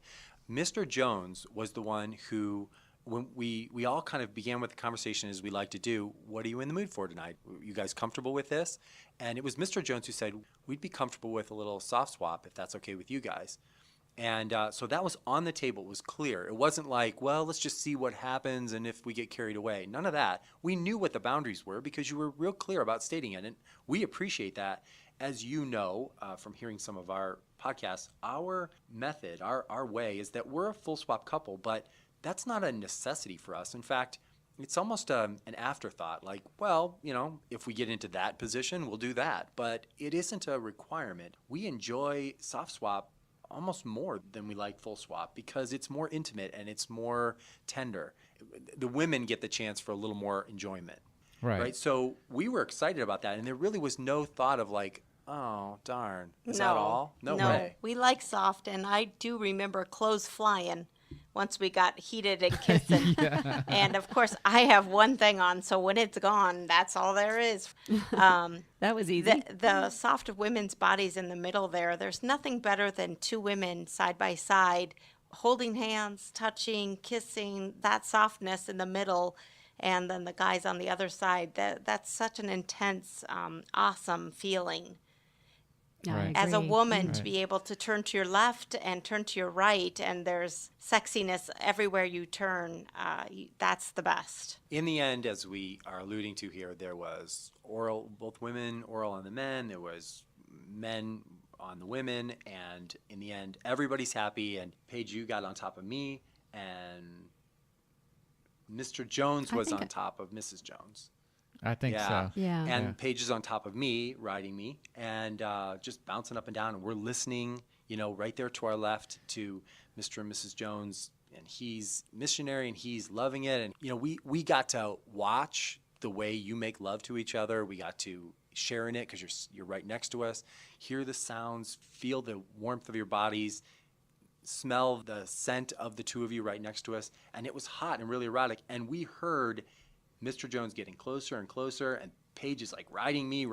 Mr. Jones was the one who when we all kind of began with the conversation as we like to do, what are you in the mood for tonight? Are you guys comfortable with this? And it was Mr. Jones who said, we'd be comfortable with a little soft swap if that's okay with you guys. And so that was on the table. It was clear. It wasn't like, well, let's just see what happens and if we get carried away. None of that. We knew what the boundaries were because you were real clear about stating it. And we appreciate that. As you know from hearing some of our podcasts, our method, our way is that we're a full swap couple, but that's not a necessity for us. In fact, it's almost an afterthought. Like, well, if we get into that position, we'll do that. But it isn't a requirement. We enjoy soft swap almost more than we like full swap because it's more intimate and it's more tender. The women get the chance for a little more enjoyment. Right? So we were excited about that. And there really was no thought of like, oh, darn. Is that all? No way. We like soft, and I do remember clothes flying once we got heated and kissing. Yeah. And, of course, I have one thing on, so when it's gone, that's all there is. That was easy. The soft women's bodies in the middle there's nothing better than two women side by side, holding hands, touching, kissing, that softness in the middle, and then the guys on the other side. That's such an intense, awesome feeling. Yeah, Right. I As a agree. woman, to be able to turn to your left and turn to your right, and there's sexiness everywhere you turn, that's the best. In the end, as we are alluding to here, there was oral, both women, oral on the men. There was men on the women. And in the end, everybody's happy. And Paige, you got on top of me. And Mr. Jones I was think on top of Mrs. Jones. I think so. Yeah. And Yeah. Paige is on top of me, riding me, and just bouncing up and down. And we're listening, right there to our left to Mr. and Mrs. Jones. And he's missionary and he's loving it. And, we got to watch the way you make love to each other. We got to share in it because you're right next to us. Hear the sounds, feel the warmth of your bodies, smell the scent of the two of you right next to us. And it was hot and really erotic. And we heard Mr. Jones getting closer and closer, and Paige is like riding me.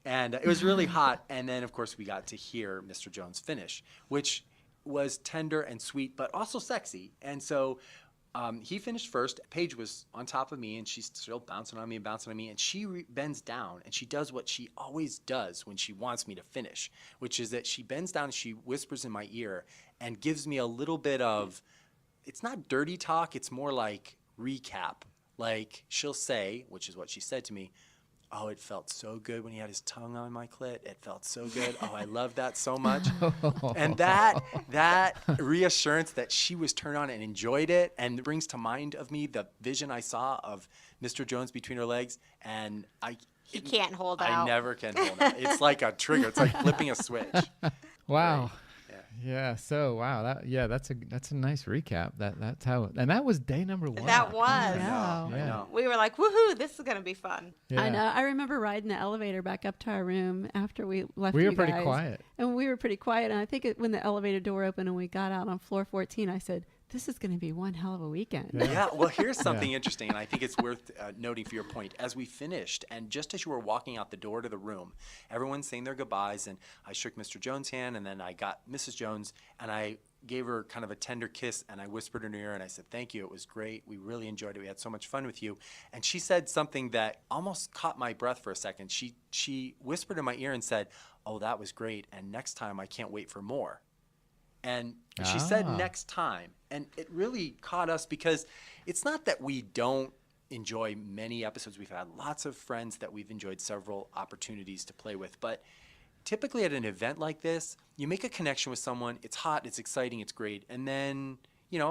And it was really hot. And then, of course, we got to hear Mr. Jones finish, which was tender and sweet, but also sexy. And so he finished first. Paige was on top of me, and she's still bouncing on me. And she bends down, and she does what she always does when she wants me to finish, which is that she bends down and she whispers in my ear and gives me a little bit of, it's not dirty talk, it's more like recap. Like she'll say, which is what she said to me, oh, it felt so good when he had his tongue on my clit. It felt so good. Oh, I love that so much. And that reassurance that she was turned on and enjoyed it, and it brings to mind of me the vision I saw of Mr. Jones between her legs, and He can't hold I out. never can hold out. It's like a trigger. It's like flipping a switch. Wow. Yeah. Yeah. So wow. That's a nice recap. That's how. And that was day number 1. That was. I Wow. know. I Yeah. know. We were like, woohoo, this is going to be fun. Yeah. I know. I remember riding the elevator back up to our room after we left. We were you pretty guys. quiet. And we were pretty quiet. And I think when the elevator door opened and we got out on floor 14, I said, this is going to be one hell of a weekend. Yeah. Yeah, well, here's something interesting, and I think it's worth noting for your point. As we finished, and just as you were walking out the door to the room, everyone's saying their goodbyes, and I shook Mr. Jones' hand, and then I got Mrs. Jones, and I gave her kind of a tender kiss, and I whispered in her ear, and I said, thank you, it was great. We really enjoyed it. We had so much fun with you. And she said something that almost caught my breath for a second. She whispered in my ear and said, oh, that was great, and next time I can't wait for more. And she said next time. And it really caught us because it's not that we don't enjoy many episodes. We've had lots of friends that we've enjoyed several opportunities to play with. But typically at an event like this, you make a connection with someone. It's hot, it's exciting, it's great. And then,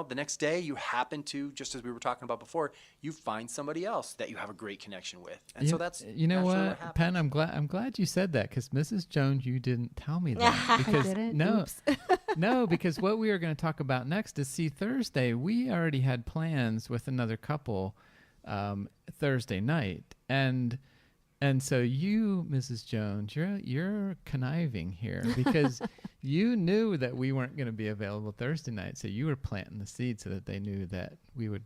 the next day you happen to, just as we were talking about before, you find somebody else that you have a great connection with. And so that's you know naturally what, happens. Penn, I'm glad you said that because Mrs. Jones, you didn't tell me that because I didn't? no, Oops. no, because what we are going to talk about next is Thursday. We already had plans with another couple Thursday night, and so you, Mrs. Jones, you're conniving here because you knew that we weren't going to be available Thursday night, so you were planting the seed so that they knew that we were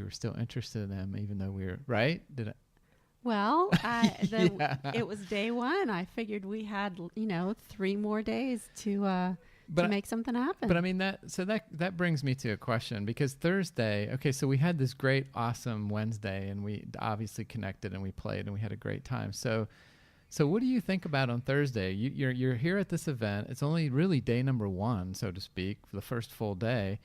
still interested in them, even though we were right. Well, Yeah. it was day 1. I figured we had, 3 more days to to make something happen. But I mean, that brings me to a question, because Thursday, okay, so we had this great, awesome Wednesday, and we obviously connected and we played and we had a great time. So what do you think about on Thursday? You're here at this event. It's only really day number 1, so to speak, for the first full day.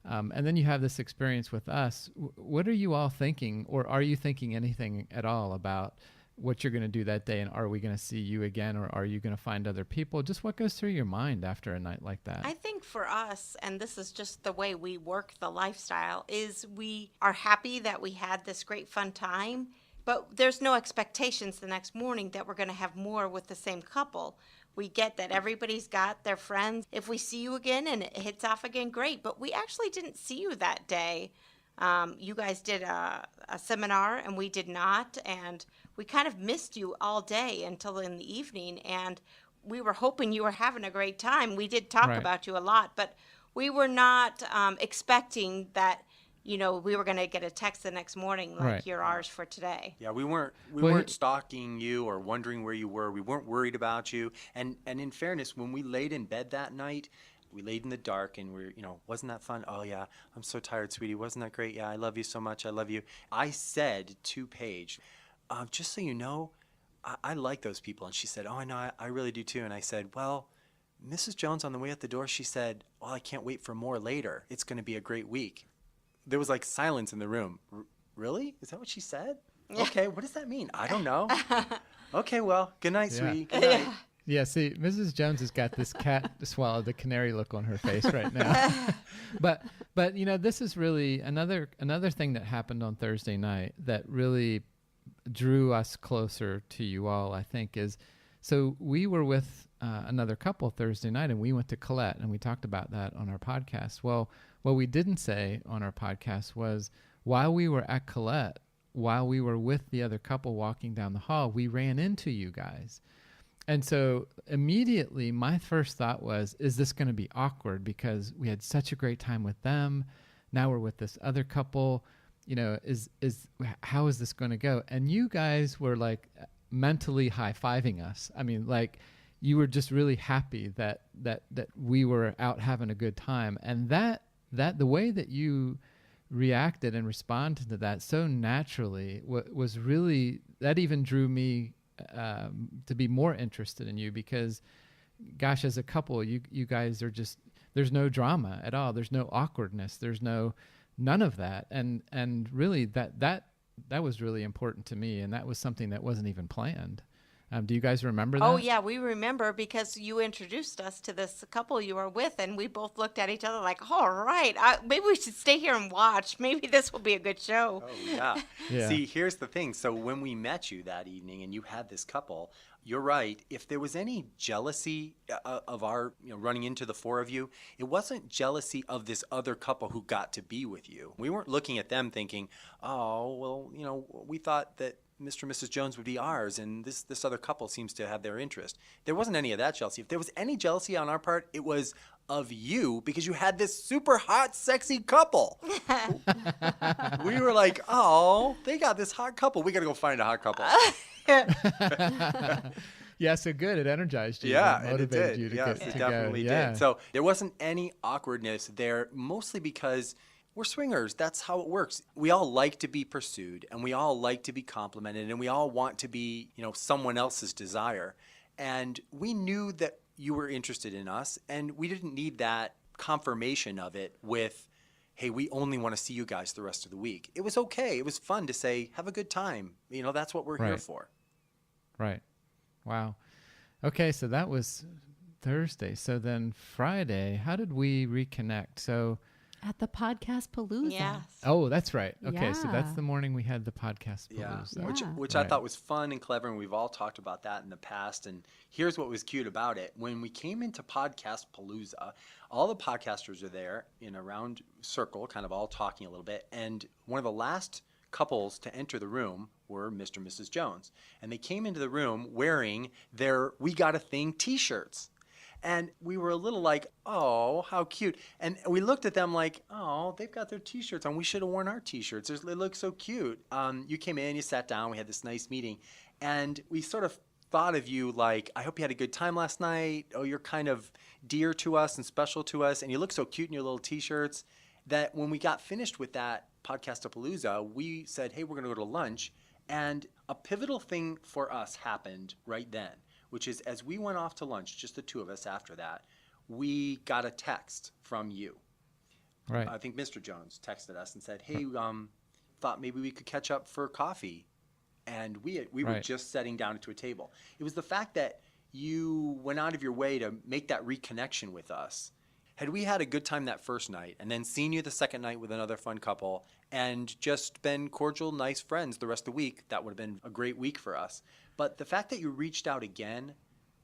And then you have this experience with us. What are you all thinking, or are you thinking anything at all about what you're going to do that day, and are we going to see you again, or are you going to find other people? Just what goes through your mind after a night like that? I think for us, and this is just the way we work the lifestyle, is we are happy that we had this great fun time, but there's no expectations the next morning that we're going to have more with the same couple. We get that everybody's got their friends. If we see you again and it hits off again, great. But we actually didn't see you that day. You guys did a seminar and we did not. And we kind of missed you all day until in the evening. And we were hoping you were having a great time. We did talk about you a lot, but we were not expecting that, we were going to get a text the next morning like, you're ours for today. Yeah, we weren't stalking you or wondering where you were. We weren't worried about you. And in fairness, when we laid in bed that night, we laid in the dark and we're, wasn't that fun? Oh, yeah, I'm so tired, sweetie. Wasn't that great? Yeah, I love you so much. I love you. I said to Paige, just so you know, I like those people. And she said, oh, I know, I really do too. And I said, well, Mrs. Jones, on the way out the door, she said, well, I can't wait for more later. It's going to be a great week. There was like silence in the room. Really? Is that what she said? Okay, what does that mean? I don't know. Okay, well, good night, sweetie. Good night. Yeah, see, Mrs. Jones has got this cat swallowed the canary look on her face right now. But this is really another thing that happened on Thursday night that really drew us closer to you all, I think, is so we were with another couple Thursday night, and we went to Colette, and we talked about that on our podcast. Well, what we didn't say on our podcast was while we were at Colette, while we were with the other couple walking down the hall, we ran into you guys. And so immediately my first thought was, is this going to be awkward because we had such a great time with them? Now we're with this other couple, how is this going to go? And you guys were like mentally high-fiving us. I mean, like you were just really happy that we were out having a good time. And that the way that you reacted and responded to that so naturally was really, that even drew me to be more interested in you, because gosh, as a couple, you guys are just, there's no drama at all. There's no awkwardness. There's none of that. And really that was really important to me. And that was something that wasn't even planned. Do you guys remember that? Oh, yeah, we remember because you introduced us to this couple you were with, and we both looked at each other like, all right, maybe we should stay here and watch. Maybe this will be a good show. Oh, yeah. Yeah. See, here's the thing. So when we met you that evening and you had this couple, you're right. If there was any jealousy of our running into the four of you, it wasn't jealousy of this other couple who got to be with you. We weren't looking at them thinking, oh, well, we thought that Mr. and Mrs. Jones would be ours, and this other couple seems to have their interest. There wasn't any of that jealousy. If there was any jealousy on our part, it was of you, because you had this super hot, sexy couple. We were like, oh, they got this hot couple. We got to go find a hot couple. Yeah, so good. It energized you. Yeah, it motivated you to yes, get it to definitely go. did. Yeah. So there wasn't any awkwardness there, mostly because we're swingers. That's how it works. We all like to be pursued, and we all like to be complimented, and we all want to be, someone else's desire. And we knew that you were interested in us, and we didn't need that confirmation of it with, hey, we only want to see you guys the rest of the week. It was okay. It was fun to say, have a good time. That's what we're here for. Right. Wow. Okay, so that was Thursday. So then Friday, how did we reconnect? So at the Podcast Palooza. Yes. Oh, that's right. Okay, so Yeah. that's the morning we had the Podcast Yeah, Palooza. which I thought was fun and clever, and we've all talked about that in the past. And here's what was cute about it. When we came into Podcast Palooza, all the podcasters are there in a round circle, kind of all talking a little bit. And one of the last couples to enter the room were Mr. and Mrs. Jones. And they came into the room wearing their We Got a Thing t-shirts. And we were a little like, oh, how cute. And we looked at them like, oh, they've got their t-shirts on. We should have worn our t-shirts. It looks so cute. You came in, you sat down, we had this nice meeting. And we sort of thought of you like, I hope you had a good time last night. Oh, you're kind of dear to us and special to us. And you look so cute in your little t-shirts that when we got finished with that Podcast-a-Palooza, we said, hey, we're going to go to lunch. And a pivotal thing for us happened right then, which is as we went off to lunch, just the two of us after that, we got a text from you. Right. I think Mr. Jones texted us and said, hey, thought maybe we could catch up for coffee. And we were Right. just sitting down to a table. It was the fact that you went out of your way to make that reconnection with us. Had we had a good time that first night and then seen you the second night with another fun couple and just been cordial, nice friends the rest of the week, that would have been a great week for us. But the fact that you reached out again,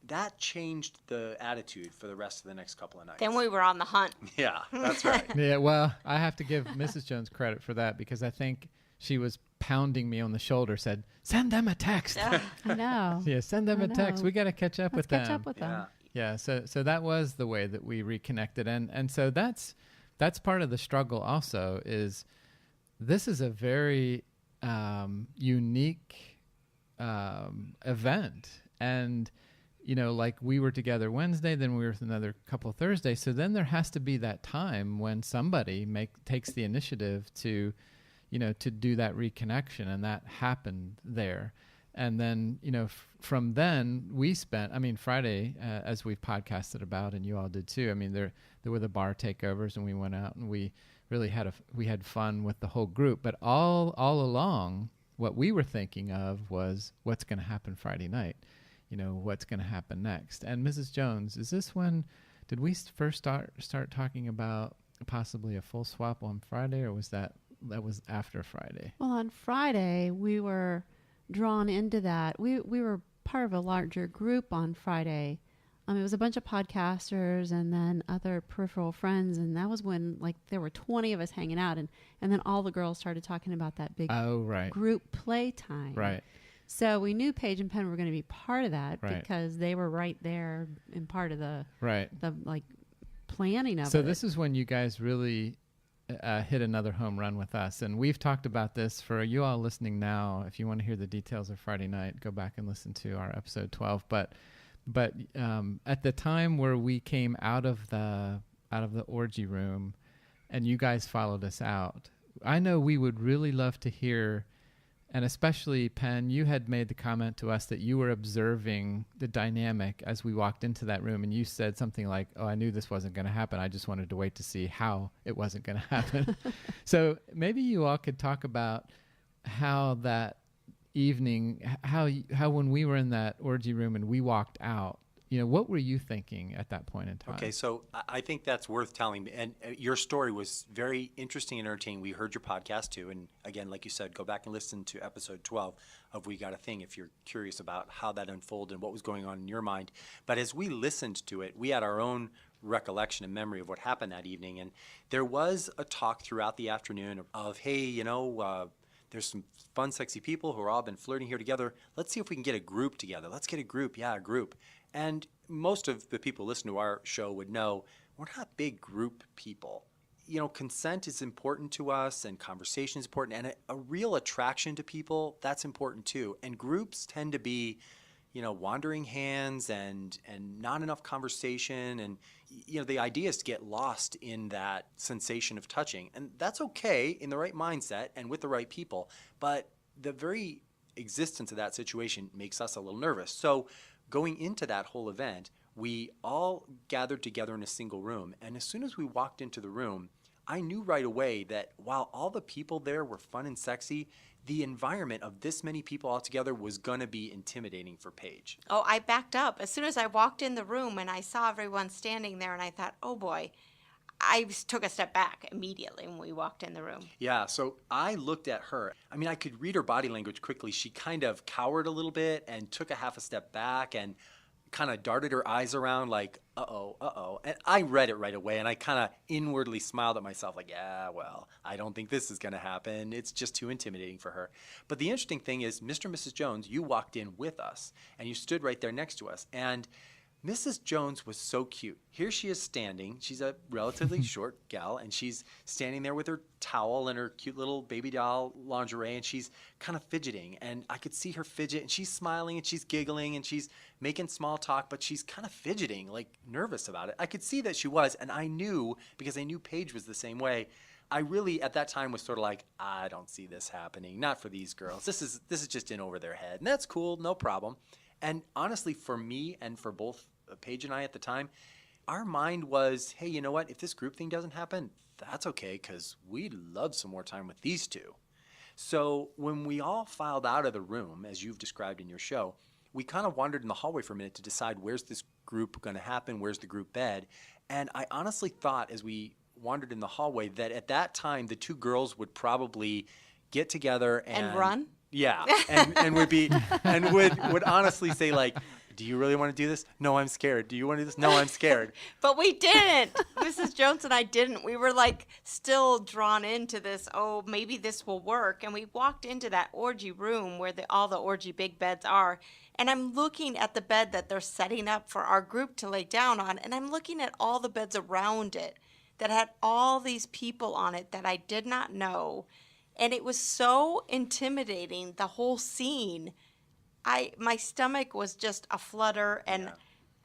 that changed the attitude for the rest of the next couple of nights. Then we were on the hunt. Yeah, that's right. Yeah, well, I have to give Mrs. Jones credit for that because I think she was pounding me on the shoulder, said, send them a text. I know. Yeah, send them I a text. know. We got to catch up Let's with them. catch up with them. Yeah. Yeah, so that was the way that we reconnected, and so that's part of the struggle. Also, is this is a very unique event, and like we were together Wednesday, then we were with another couple Thursdays. So then there has to be that time when somebody takes the initiative to, to do that reconnection, and that happened there. And then, from then we spent, Friday, as we've podcasted about, and you all did too. There were the bar takeovers, and we went out and we really had fun with the whole group. But all along, what we were thinking of was what's going to happen Friday night, what's going to happen next. And Mrs. Jones, is this when did we first start talking about possibly a full swap on Friday, or was that was after Friday? Well, on Friday, we were drawn into that. We were part of a larger group on Friday. It was a bunch of podcasters and then other peripheral friends, and that was when there were 20 of us hanging out, and then all the girls started talking about that big group play time. Right. So we knew Paige and Penn were going to be part of that Right. because they were right there and part of the Right. planning of it. So this is when you guys really hit another home run with us. And we've talked about this for you all listening now. If you want to hear the details of Friday night, go back and listen to our episode 12. But at the time where we came out of the orgy room and you guys followed us out, I know we would really love to hear, and especially Penn, you had made the comment to us that you were observing the dynamic as we walked into that room, and you said something like, oh, I knew this wasn't going to happen. I just wanted to wait to see how it wasn't going to happen. So maybe you all could talk about how that evening, how when we were in that orgy room and we walked out, what were you thinking at that point in time? Okay, so I think that's worth telling. And your story was very interesting and entertaining. We heard your podcast too. And again, like you said, go back and listen to episode 12 of We Got a Thing if you're curious about how that unfolded and what was going on in your mind. But as we listened to it, we had our own recollection and memory of what happened that evening. And there was a talk throughout the afternoon of hey, there's some fun, sexy people who are all been flirting here together. Let's see if we can get a group together. Let's get a group. Yeah, a group. And most of the people who listen to our show would know we're not big group people. Consent is important to us, and conversation is important, and a real attraction to people, that's important too. And groups tend to be, wandering hands and not enough conversation. And, the idea is to get lost in that sensation of touching. And that's okay in the right mindset and with the right people. But the very existence of that situation makes us a little nervous. So going into that whole event, we all gathered together in a single room. And as soon as we walked into the room, I knew right away that while all the people there were fun and sexy, the environment of this many people all together was going to be intimidating for Paige. Oh, I backed up. As soon as I walked in the room and I saw everyone standing there, and I thought, oh boy, I took a step back immediately when we walked in the room. Yeah, so I looked at her. I could read her body language quickly. She kind of cowered a little bit and took a half a step back and kind of darted her eyes around like, uh-oh. And I read it right away, and I kind of inwardly smiled at myself like, yeah, well, I don't think this is going to happen. It's just too intimidating for her. But the interesting thing is, Mr. and Mrs. Jones, you walked in with us, and you stood right there next to us. And Mrs. Jones was so cute. Here she is standing. She's a relatively short gal, and she's standing there with her towel and her cute little baby doll lingerie, and she's kind of fidgeting. And I could see her fidget, and she's smiling, and she's giggling, and she's making small talk, but she's kind of fidgeting, like nervous about it. I could see that she was, and I knew, because I knew Paige was the same way, I really, at that time, was sort of like, I don't see this happening. Not for these girls. This is just in over their head. And that's cool, no problem. And honestly, for me and for both Paige and I at the time, our mind was, hey, you know what? If this group thing doesn't happen, that's okay, because we'd love some more time with these two. So when we all filed out of the room, as you've described in your show, we kind of wandered in the hallway for a minute to decide, where's this group going to happen? Where's the group bed? And I honestly thought, as we wandered in the hallway, that at that time, the two girls would probably get together and run? Yeah, and would be and would honestly say, like, do you really want to do this? No, I'm scared. Do you want to do this? No, I'm scared. But we didn't. Mrs. Jones and I didn't. We were like still drawn into this, oh, maybe this will work. And we walked into that orgy room where all the orgy big beds are. And I'm looking at the bed that they're setting up for our group to lay down on. And I'm looking at all the beds around it that had all these people on it that I did not know. And it was so intimidating, the whole scene. My stomach was just a flutter, and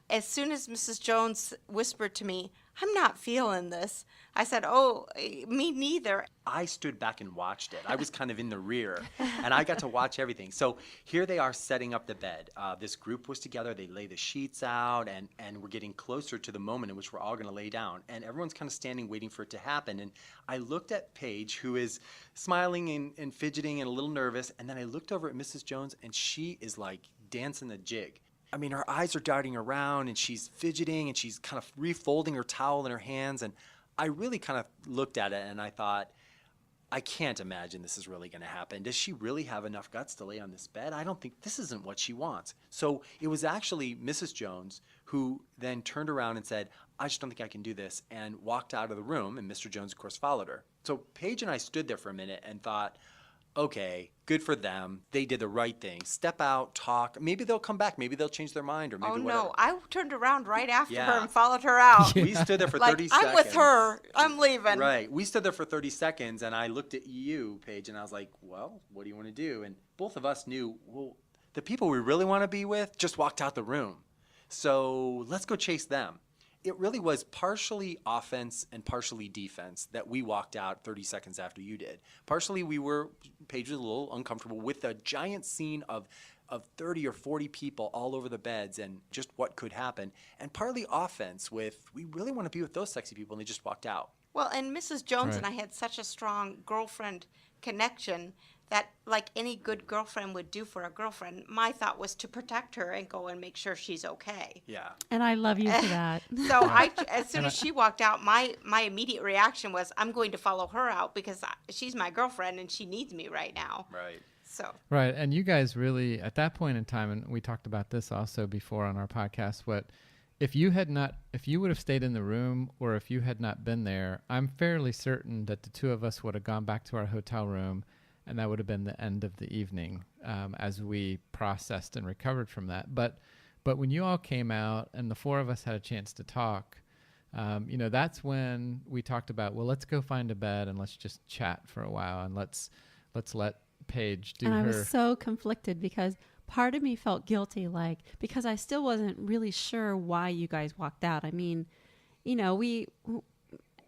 as soon as Mrs. Jones whispered to me, I'm not feeling this, I said, oh, me neither. I stood back and watched it. I was kind of in the rear, and I got to watch everything. So here they are setting up the bed. This group was together. They lay the sheets out, and we're getting closer to the moment in which we're all going to lay down. And everyone's kind of standing waiting for it to happen. And I looked at Paige, who is smiling and fidgeting and a little nervous. And then I looked over at Mrs. Jones, and she is like dancing the jig. I mean, her eyes are darting around, and she's fidgeting, and she's kind of refolding her towel in her hands. And I really kind of looked at it, and I thought, I can't imagine this is really going to happen. Does she really have enough guts to lay on this bed? I don't think this isn't what she wants. So it was actually Mrs. Jones who then turned around and said, I just don't think I can do this, and walked out of the room, and Mr. Jones, of course, followed her. So Paige and I stood there for a minute and thought, okay, good for them. They did the right thing. Step out, talk. Maybe they'll come back. Maybe they'll change their mind, or maybe whatever. No, I turned around right after her and followed her out. We stood there for like, 30 seconds. I'm with her. I'm leaving. Right. We stood there for 30 seconds, and I looked at you, Paige, and I was like, well, what do you want to do? And both of us knew, well, the people we really want to be with just walked out the room. So let's go chase them. It really was partially offense and partially defense that we walked out 30 seconds after you did. Partially Paige was a little uncomfortable with a giant scene of 30 or 40 people all over the beds and just what could happen. And partly offense with, we really want to be with those sexy people, and they just walked out. Well, and Mrs. Jones and I had such a strong girlfriend connection that, like any good girlfriend would do for a girlfriend, my thought was to protect her and go and make sure she's okay. Yeah. And I love you for that. So as soon as she walked out, my immediate reaction was, I'm going to follow her out because she's my girlfriend and she needs me right now. Right. So. Right. And you guys really, at that point in time, and we talked about this also before on our podcast, if you would have stayed in the room, or if you had not been there, I'm fairly certain that the two of us would have gone back to our hotel room, and that would have been the end of the evening as we processed and recovered from that. But when you all came out and the four of us had a chance to talk, that's when we talked about, well, let's go find a bed and let's just chat for a while, and let's let Paige do her. And I was so conflicted because part of me felt guilty, because I still wasn't really sure why you guys walked out. I mean,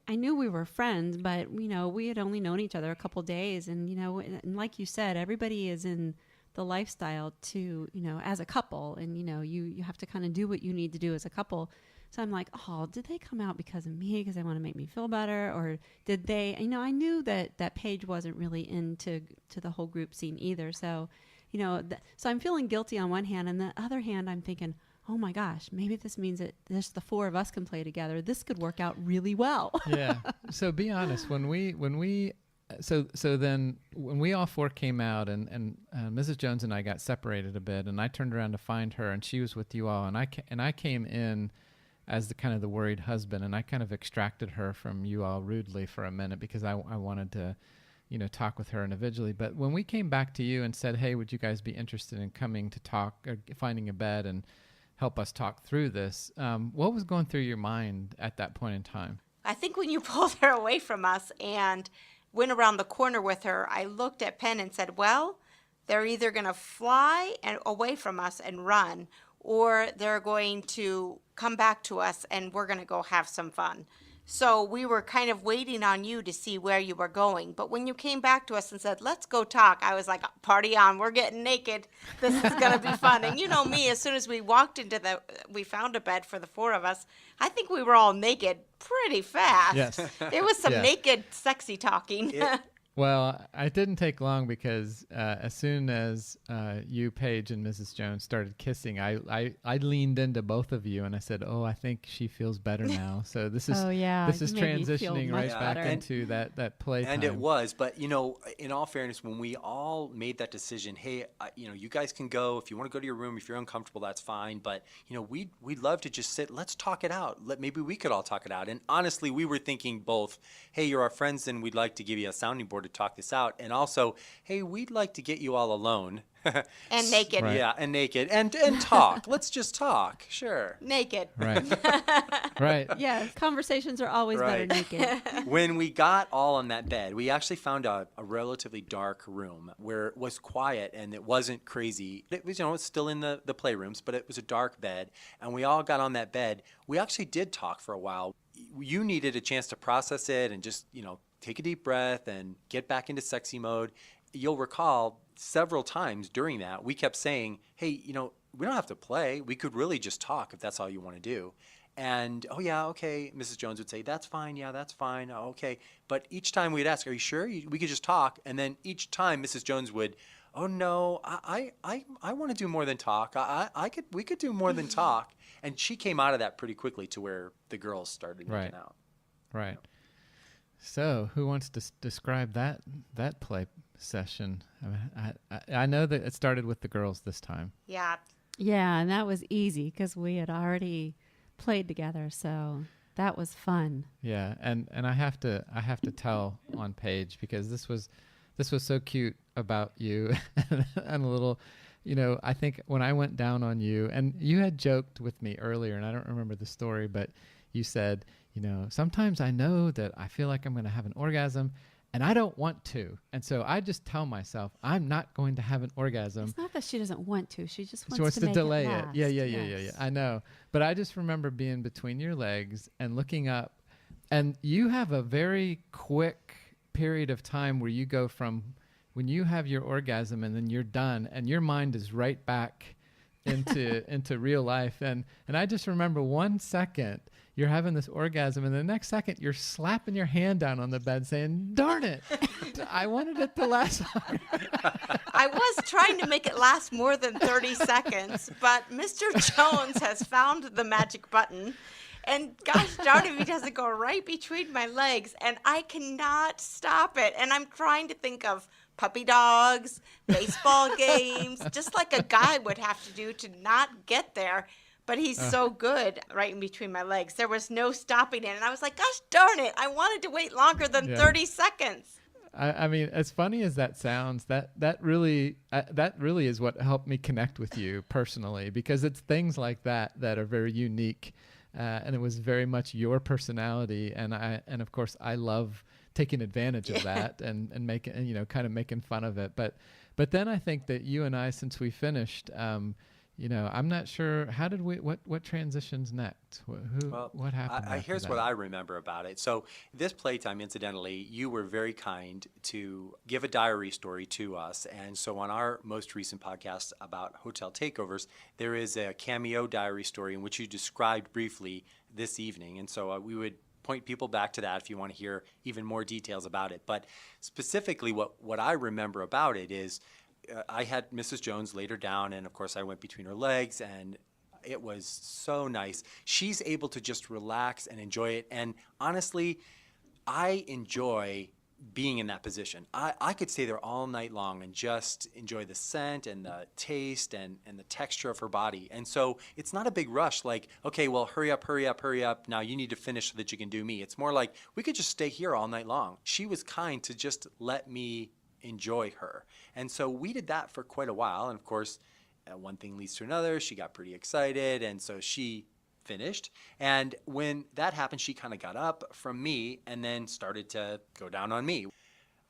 I knew we were friends, but, we had only known each other a couple days. And, and like you said, everybody is in the lifestyle to, as a couple. And, you have to kind of do what you need to do as a couple. So I'm like, oh, did they come out because of me, because they want to make me feel better? Or did they, I knew that Paige wasn't really into the whole group scene either. So, so I'm feeling guilty on one hand. And the other hand, I'm thinking, oh my gosh, maybe this means that just the four of us can play together. This could work out really well. Yeah. So be honest, when we all four came out and Mrs. Jones and I got separated a bit, and I turned around to find her, and she was with you all, and I came in as the worried husband, and I kind of extracted her from you all rudely for a minute because I wanted to, talk with her individually. But when we came back to you and said, hey, would you guys be interested in coming to talk or finding a bed and help us talk through this. What was going through your mind at that point in time? I think when you pulled her away from us and went around the corner with her, I looked at Penn and said, well, they're either going to fly and away from us and run, or they're going to come back to us and we're going to go have some fun. So we were kind of waiting on you to see where you were going. But when you came back to us and said, let's go talk, I was like, party on, we're getting naked. This is going to be fun. And you know me, as soon as we walked we found a bed for the four of us, I think we were all naked pretty fast. Yes. There was some Yeah. naked, sexy talking. Well, it didn't take long because as soon as you, Paige, and Mrs. Jones started kissing, I leaned into both of you and I said, "Oh, I think she feels better now." So this is Oh, yeah, this is you made me feel transitioning much right back better. into that play time. And it was, but you know, in all fairness, when we all made that decision, hey, you know, you guys can go if you want to go to your room. If you're uncomfortable, that's fine. But you know, we'd love to just sit. Let's talk it out. Maybe we could all talk it out. And honestly, we were thinking both, hey, you're our friends, and we'd like to give you a sounding board to talk this out. And also, hey, we'd like to get you all alone. And naked. Right. Yeah, and naked. And talk. Let's just talk. Sure. Naked. Right. Right. Yeah, conversations are always Right. better naked. When we got all on that bed, we actually found a relatively dark room where it was quiet and it wasn't crazy. It was, you know, it's still in the playrooms, but it was a dark bed. And we all got on that bed. We actually did talk for a while. You needed a chance to process it and just, you know, take a deep breath and get back into sexy mode. You'll recall several times during that, we kept saying, hey, you know, we don't have to play. We could really just talk if that's all you want to do. And, oh, yeah, okay, Mrs. Jones would say, that's fine, yeah, that's fine, oh, okay. But each time we'd ask, are you sure? We could just talk. And then each time Mrs. Jones would, oh, no, I want to do more than talk. We could do more than talk. And she came out of that pretty quickly to where the girls started Right. making out. Right. So, who wants to describe that play session? I know that it started with the girls this time. Yeah. Yeah, and that was easy because we had already played together, so that was fun. Yeah, and I have to tell on Paige because this was so cute about you and a little, you know, I think when I went down on you and you had joked with me earlier and I don't remember the story, but you said, you know, sometimes I know that I feel like I'm going to have an orgasm and I don't want to. And so I just tell myself I'm not going to have an orgasm. It's not that she doesn't want to; she just wants, She wants to make delay it. it. Last. Yeah. Yes. I know. But I just remember being between your legs and looking up. And you have a very quick period of time where you go from when you have your orgasm and then you're done and your mind is right back into real life. And I just remember 1 second you're having this orgasm and the next second you're slapping your hand down on the bed saying, darn it, I wanted it to last longer. I was trying to make it last more than 30 seconds, but Mr. Jones has found the magic button. And gosh darn if he doesn't go right between my legs. And I cannot stop it. And I'm trying to think of puppy dogs, baseball games, just like a guy would have to do to not get there. But he's so good right in between my legs. There was no stopping it. And I was like, gosh darn it, I wanted to wait longer than 30 seconds. I mean, as funny as that sounds, that really is what helped me connect with you personally, because it's things like that that are very unique, and it was very much your personality, and of course I love taking advantage of that and making, you know, kind of making fun of it, but then I think that you and I, since we finished, you know, I'm not sure how did we what transitions next? What happened? Here's after what that? I remember about it. So this playtime, incidentally, you were very kind to give a diary story to us. And so on our most recent podcast about hotel takeovers, there is a cameo diary story in which you described briefly this evening. And so we would point people back to that if you want to hear even more details about it. But specifically what I remember about it is I had Mrs. Jones lay her down, and of course I went between her legs, and it was so nice. She's able to just relax and enjoy it, and honestly, I enjoy being in that position. I could stay there all night long and just enjoy the scent and the taste and the texture of her body. And so it's not a big rush like, okay, well, hurry up. Now you need to finish so that you can do me. It's more like we could just stay here all night long. She was kind to just let me enjoy her. And so we did that for quite a while. And of course, one thing leads to another. She got pretty excited, and so she finished. And when that happened, she kind of got up from me and then started to go down on me.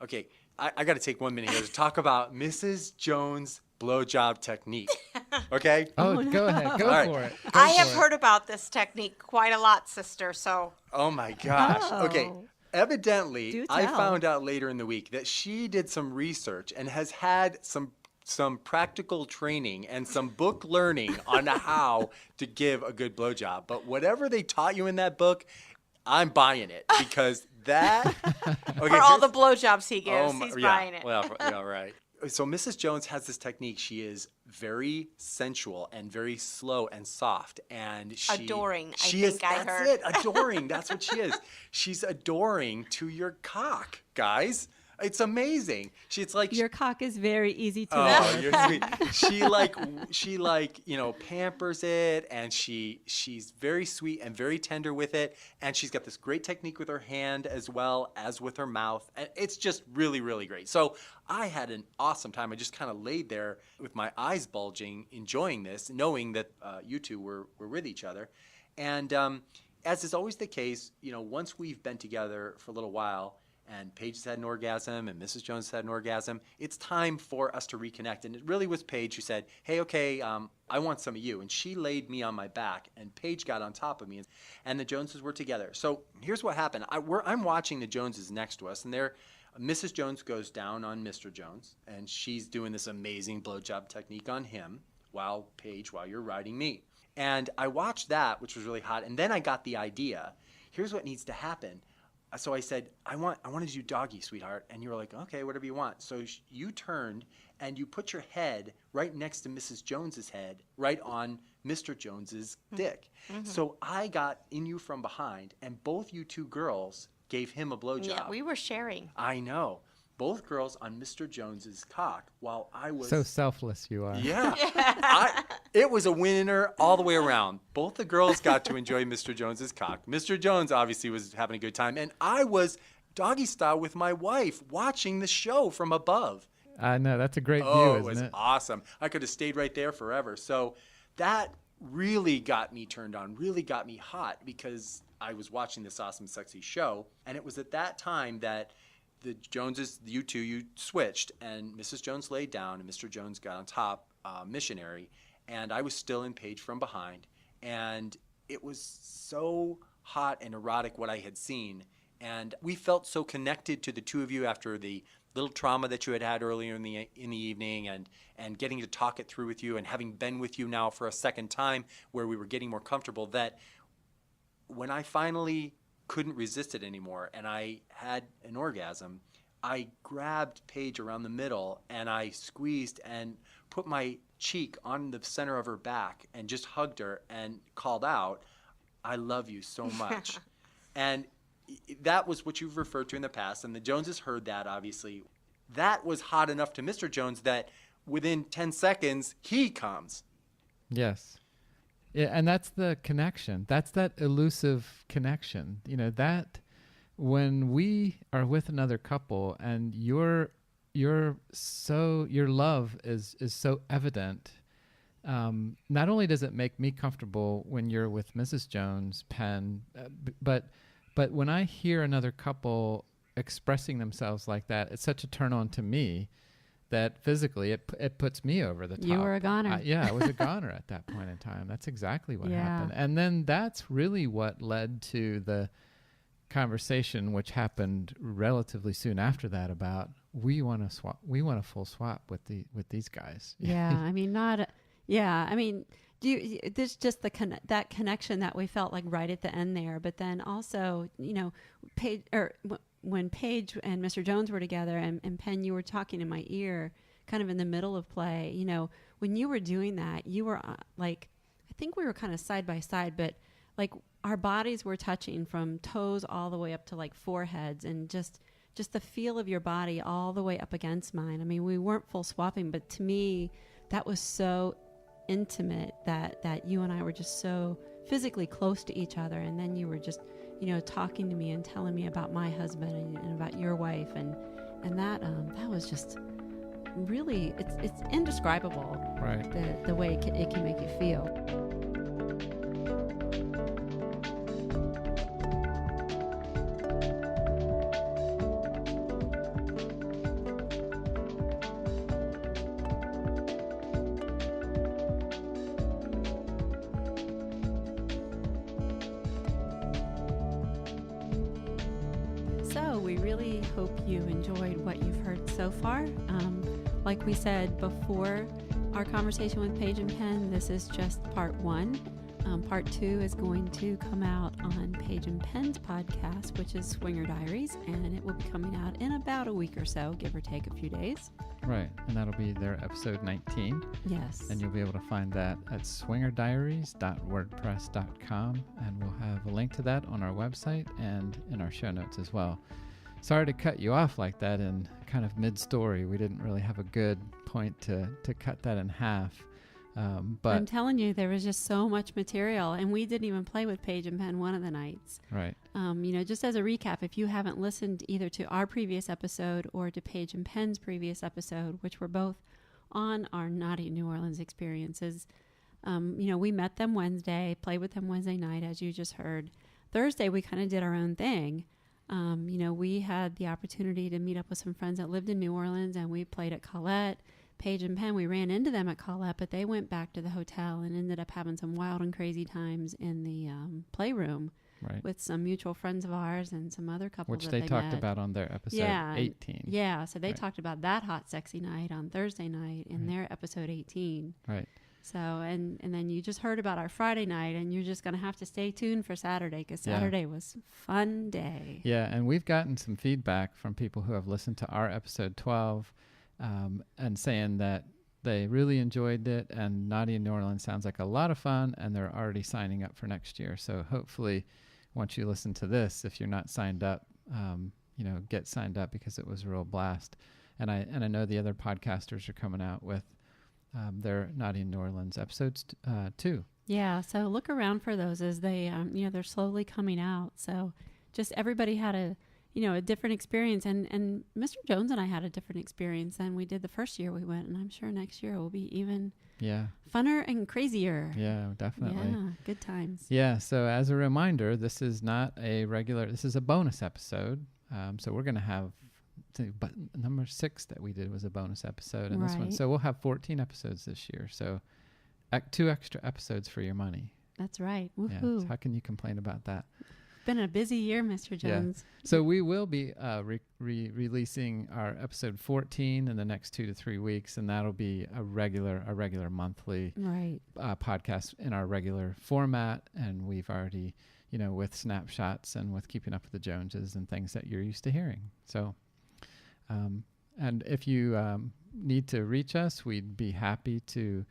Okay, I got to take 1 minute here to talk about Mrs. Jones' blowjob technique. Okay? Oh, go ahead. Go All for right. it. Go I have for it. heard about this technique quite a lot, sister. So Oh my gosh. Oh. Okay. Evidently, Do I tell. found out later in the week that she did some research and has had some practical training and some book learning on how to give a good blowjob. But whatever they taught you in that book, I'm buying it because that okay, for all here's- the blowjobs he gives, my- he's yeah, buying it. Well, yeah, right. So Mrs. Jones has this technique. She is very sensual and very slow and soft, and Adoring, I She think is. I That's heard. it. Adoring. That's what she is. She's adoring to your cock, guys. It's amazing. It's like Your cock is very easy to Oh, love. you're sweet. She pampers it, and she's very sweet and very tender with it, and she's got this great technique with her hand as well as with her mouth. And it's just really, really great. So I had an awesome time. I just kind of laid there with my eyes bulging, enjoying this, knowing that you two were with each other. And as is always the case, once we've been together for a little while, and Paige has had an orgasm, and Mrs. Jones has had an orgasm, it's time for us to reconnect. And it really was Paige who said, hey, okay, I want some of you. And she laid me on my back, and Paige got on top of me, and the Joneses were together. So here's what happened. I'm watching the Joneses next to us, and Mrs. Jones goes down on Mr. Jones, and she's doing this amazing blowjob technique on him while you're riding me. And I watched that, which was really hot, and then I got the idea. Here's what needs to happen. So I said, I want to do doggy, sweetheart. And you were like, okay, whatever you want. So you turned and you put your head right next to Mrs. Jones's head, right on Mr. Jones's dick. Mm-hmm. So I got in you from behind, and both you two girls gave him a blowjob. Yeah, we were sharing. I know. Both girls on Mr. Jones's cock while I was... So selfless you are. Yeah. It was a winner all the way around. Both the girls got to enjoy Mr. Jones's cock. Mr. Jones obviously was having a good time. And I was doggy style with my wife watching the show from above. I know. That's a great view, Oh, it was isn't it? awesome. I could have stayed right there forever. So that really got me turned on, really got me hot because I was watching this awesome, sexy show. And it was at that time that the Joneses, you switched, and Mrs. Jones laid down, and Mr. Jones got on top, missionary, and I was still in Paige from behind, and it was so hot and erotic what I had seen, and we felt so connected to the two of you after the little trauma that you had earlier in the evening, and getting to talk it through with you, and having been with you now for a second time where we were getting more comfortable, that when I finally couldn't resist it anymore and I had an orgasm, I grabbed Paige around the middle and I squeezed and put my cheek on the center of her back and just hugged her and called out, I love you so much. And that was what you've referred to in the past, and the Joneses heard that, obviously. That was hot enough to Mr. Jones that within 10 seconds, he comes. Yes. Yeah, and that's the connection. That's that elusive connection. That when we are with another couple and your love is so evident, not only does it make me comfortable when you're with Mrs. Jones, Penn, but when I hear another couple expressing themselves like that, it's such a turn on to me that physically it puts me over the top. You were a goner. I was a goner at that point in time. That's exactly what Yeah. happened. And then that's really what led to the conversation, which happened relatively soon after that, about we want a full swap with these guys. Yeah, I mean, there's just that connection that we felt like right at the end there. But then also, when Paige and Mr. Jones were together, and Penn, you were talking in my ear, kind of in the middle of play. When you were doing that, you were I think we were kind of side by side, but like our bodies were touching from toes all the way up to like foreheads, and just the feel of your body all the way up against mine. I mean, we weren't full swapping, but to me, that was so intimate that you and I were just so physically close to each other. And then you were just, talking to me and telling me about my husband and about your wife. And that was just really, it's indescribable. Right. The way it can make you feel. So we really hope you enjoyed what you've heard so far. Like we said before our conversation with Paige and Penn, this is just part 1. Part 2 is going to come out on Paige and Penn's podcast, which is Swinger Diaries, and it will be coming out in about a week or so, give or take a few days. Right. And that'll be their episode 19. Yes. And you'll be able to find that at swingerdiaries.wordpress.com. And we'll have a link to that on our website and in our show notes as well. Sorry to cut you off like that in kind of mid-story. We didn't really have a good point to cut that in half. But I'm telling you, there was just so much material, and we didn't even play with Paige and Penn one of the nights. Right. Just as a recap, if you haven't listened either to our previous episode or to Paige and Penn's previous episode, which were both on our Naughty New Orleans experiences, we met them Wednesday, played with them Wednesday night, as you just heard. Thursday, we kind of did our own thing. We had the opportunity to meet up with some friends that lived in New Orleans, and we played at Colette. Paige and Penn, we ran into them at Colette, but they went back to the hotel and ended up having some wild and crazy times in the playroom with some mutual friends of ours and some other couples which that they talked met. about on their episode 18. Yeah, so they talked about that hot, sexy night on Thursday night in their episode 18. Right. So, and then you just heard about our Friday night, and you're just going to have to stay tuned for Saturday, because Saturday was a fun day. Yeah, and we've gotten some feedback from people who have listened to our episode 12 and saying that they really enjoyed it, and Naughty in New Orleans sounds like a lot of fun, and they're already signing up for next year. So hopefully once you listen to this, if you're not signed up, get signed up, because it was a real blast. And I know the other podcasters are coming out with their Naughty in New Orleans episodes too. Yeah, so look around for those as they, they're slowly coming out. So just everybody had a different experience. And Mr. Jones and I had a different experience than we did the first year we went. And I'm sure next year will be even funner and crazier. Yeah, definitely. Yeah, good times. Yeah, so as a reminder, this is this is a bonus episode. So we're going to have, but number 6 that we did was a bonus episode in this one. So we'll have 14 episodes this year. So 2 extra episodes for your money. That's right. Woohoo. Yeah, so how can you complain about that? Been a busy year, Mr. Jones. Yeah. So we will be releasing our episode 14 in the next 2 to 3 weeks, and that'll be a regular monthly podcast in our regular format. And we've already, with snapshots and with Keeping Up with the Joneses and things that you're used to hearing. So, and if you need to reach us, we'd be happy to,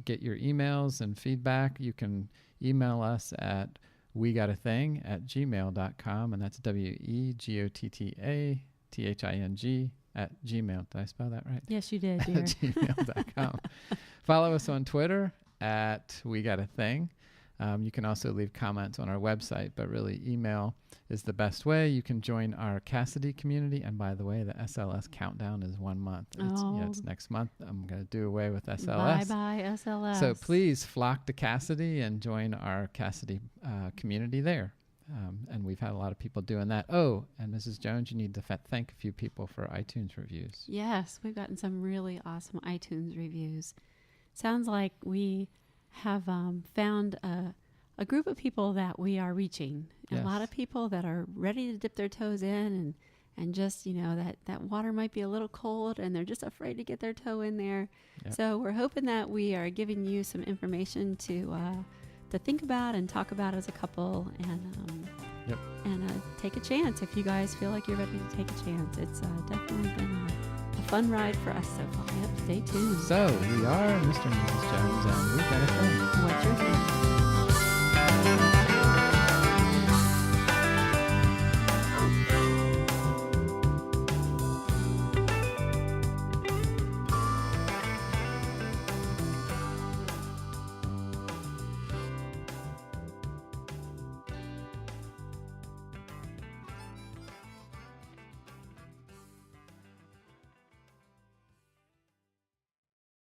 get your emails and feedback. You can email us at wegottathing@gmail.com, and that's WEGOTTATHING @gmail. Did I spell that right? Yes, you did, dear. gmail.com. Follow us on Twitter at wegottathing. You can also leave comments on our website, but really email is the best way. You can join our Cassidy community. And by the way, the SLS countdown is 1 month. It's next month. I'm going to do away with SLS. Bye-bye, SLS. So please flock to Cassidy and join our Cassidy community there. And we've had a lot of people doing that. Oh, and Mrs. Jones, you need to thank a few people for iTunes reviews. Yes, we've gotten some really awesome iTunes reviews. Sounds like we have found a group of people that we are reaching. Yes. A lot of people that are ready to dip their toes in and just, that water might be a little cold and they're just afraid to get their toe in there. Yep. So we're hoping that we are giving you some information to think about and talk about as a couple, and take a chance if you guys feel like you're ready to take a chance. It's definitely been a fun ride for us so far. Yep, stay tuned. So we are Mr. and Mrs. Jones, and we've got a thing. What's your thing?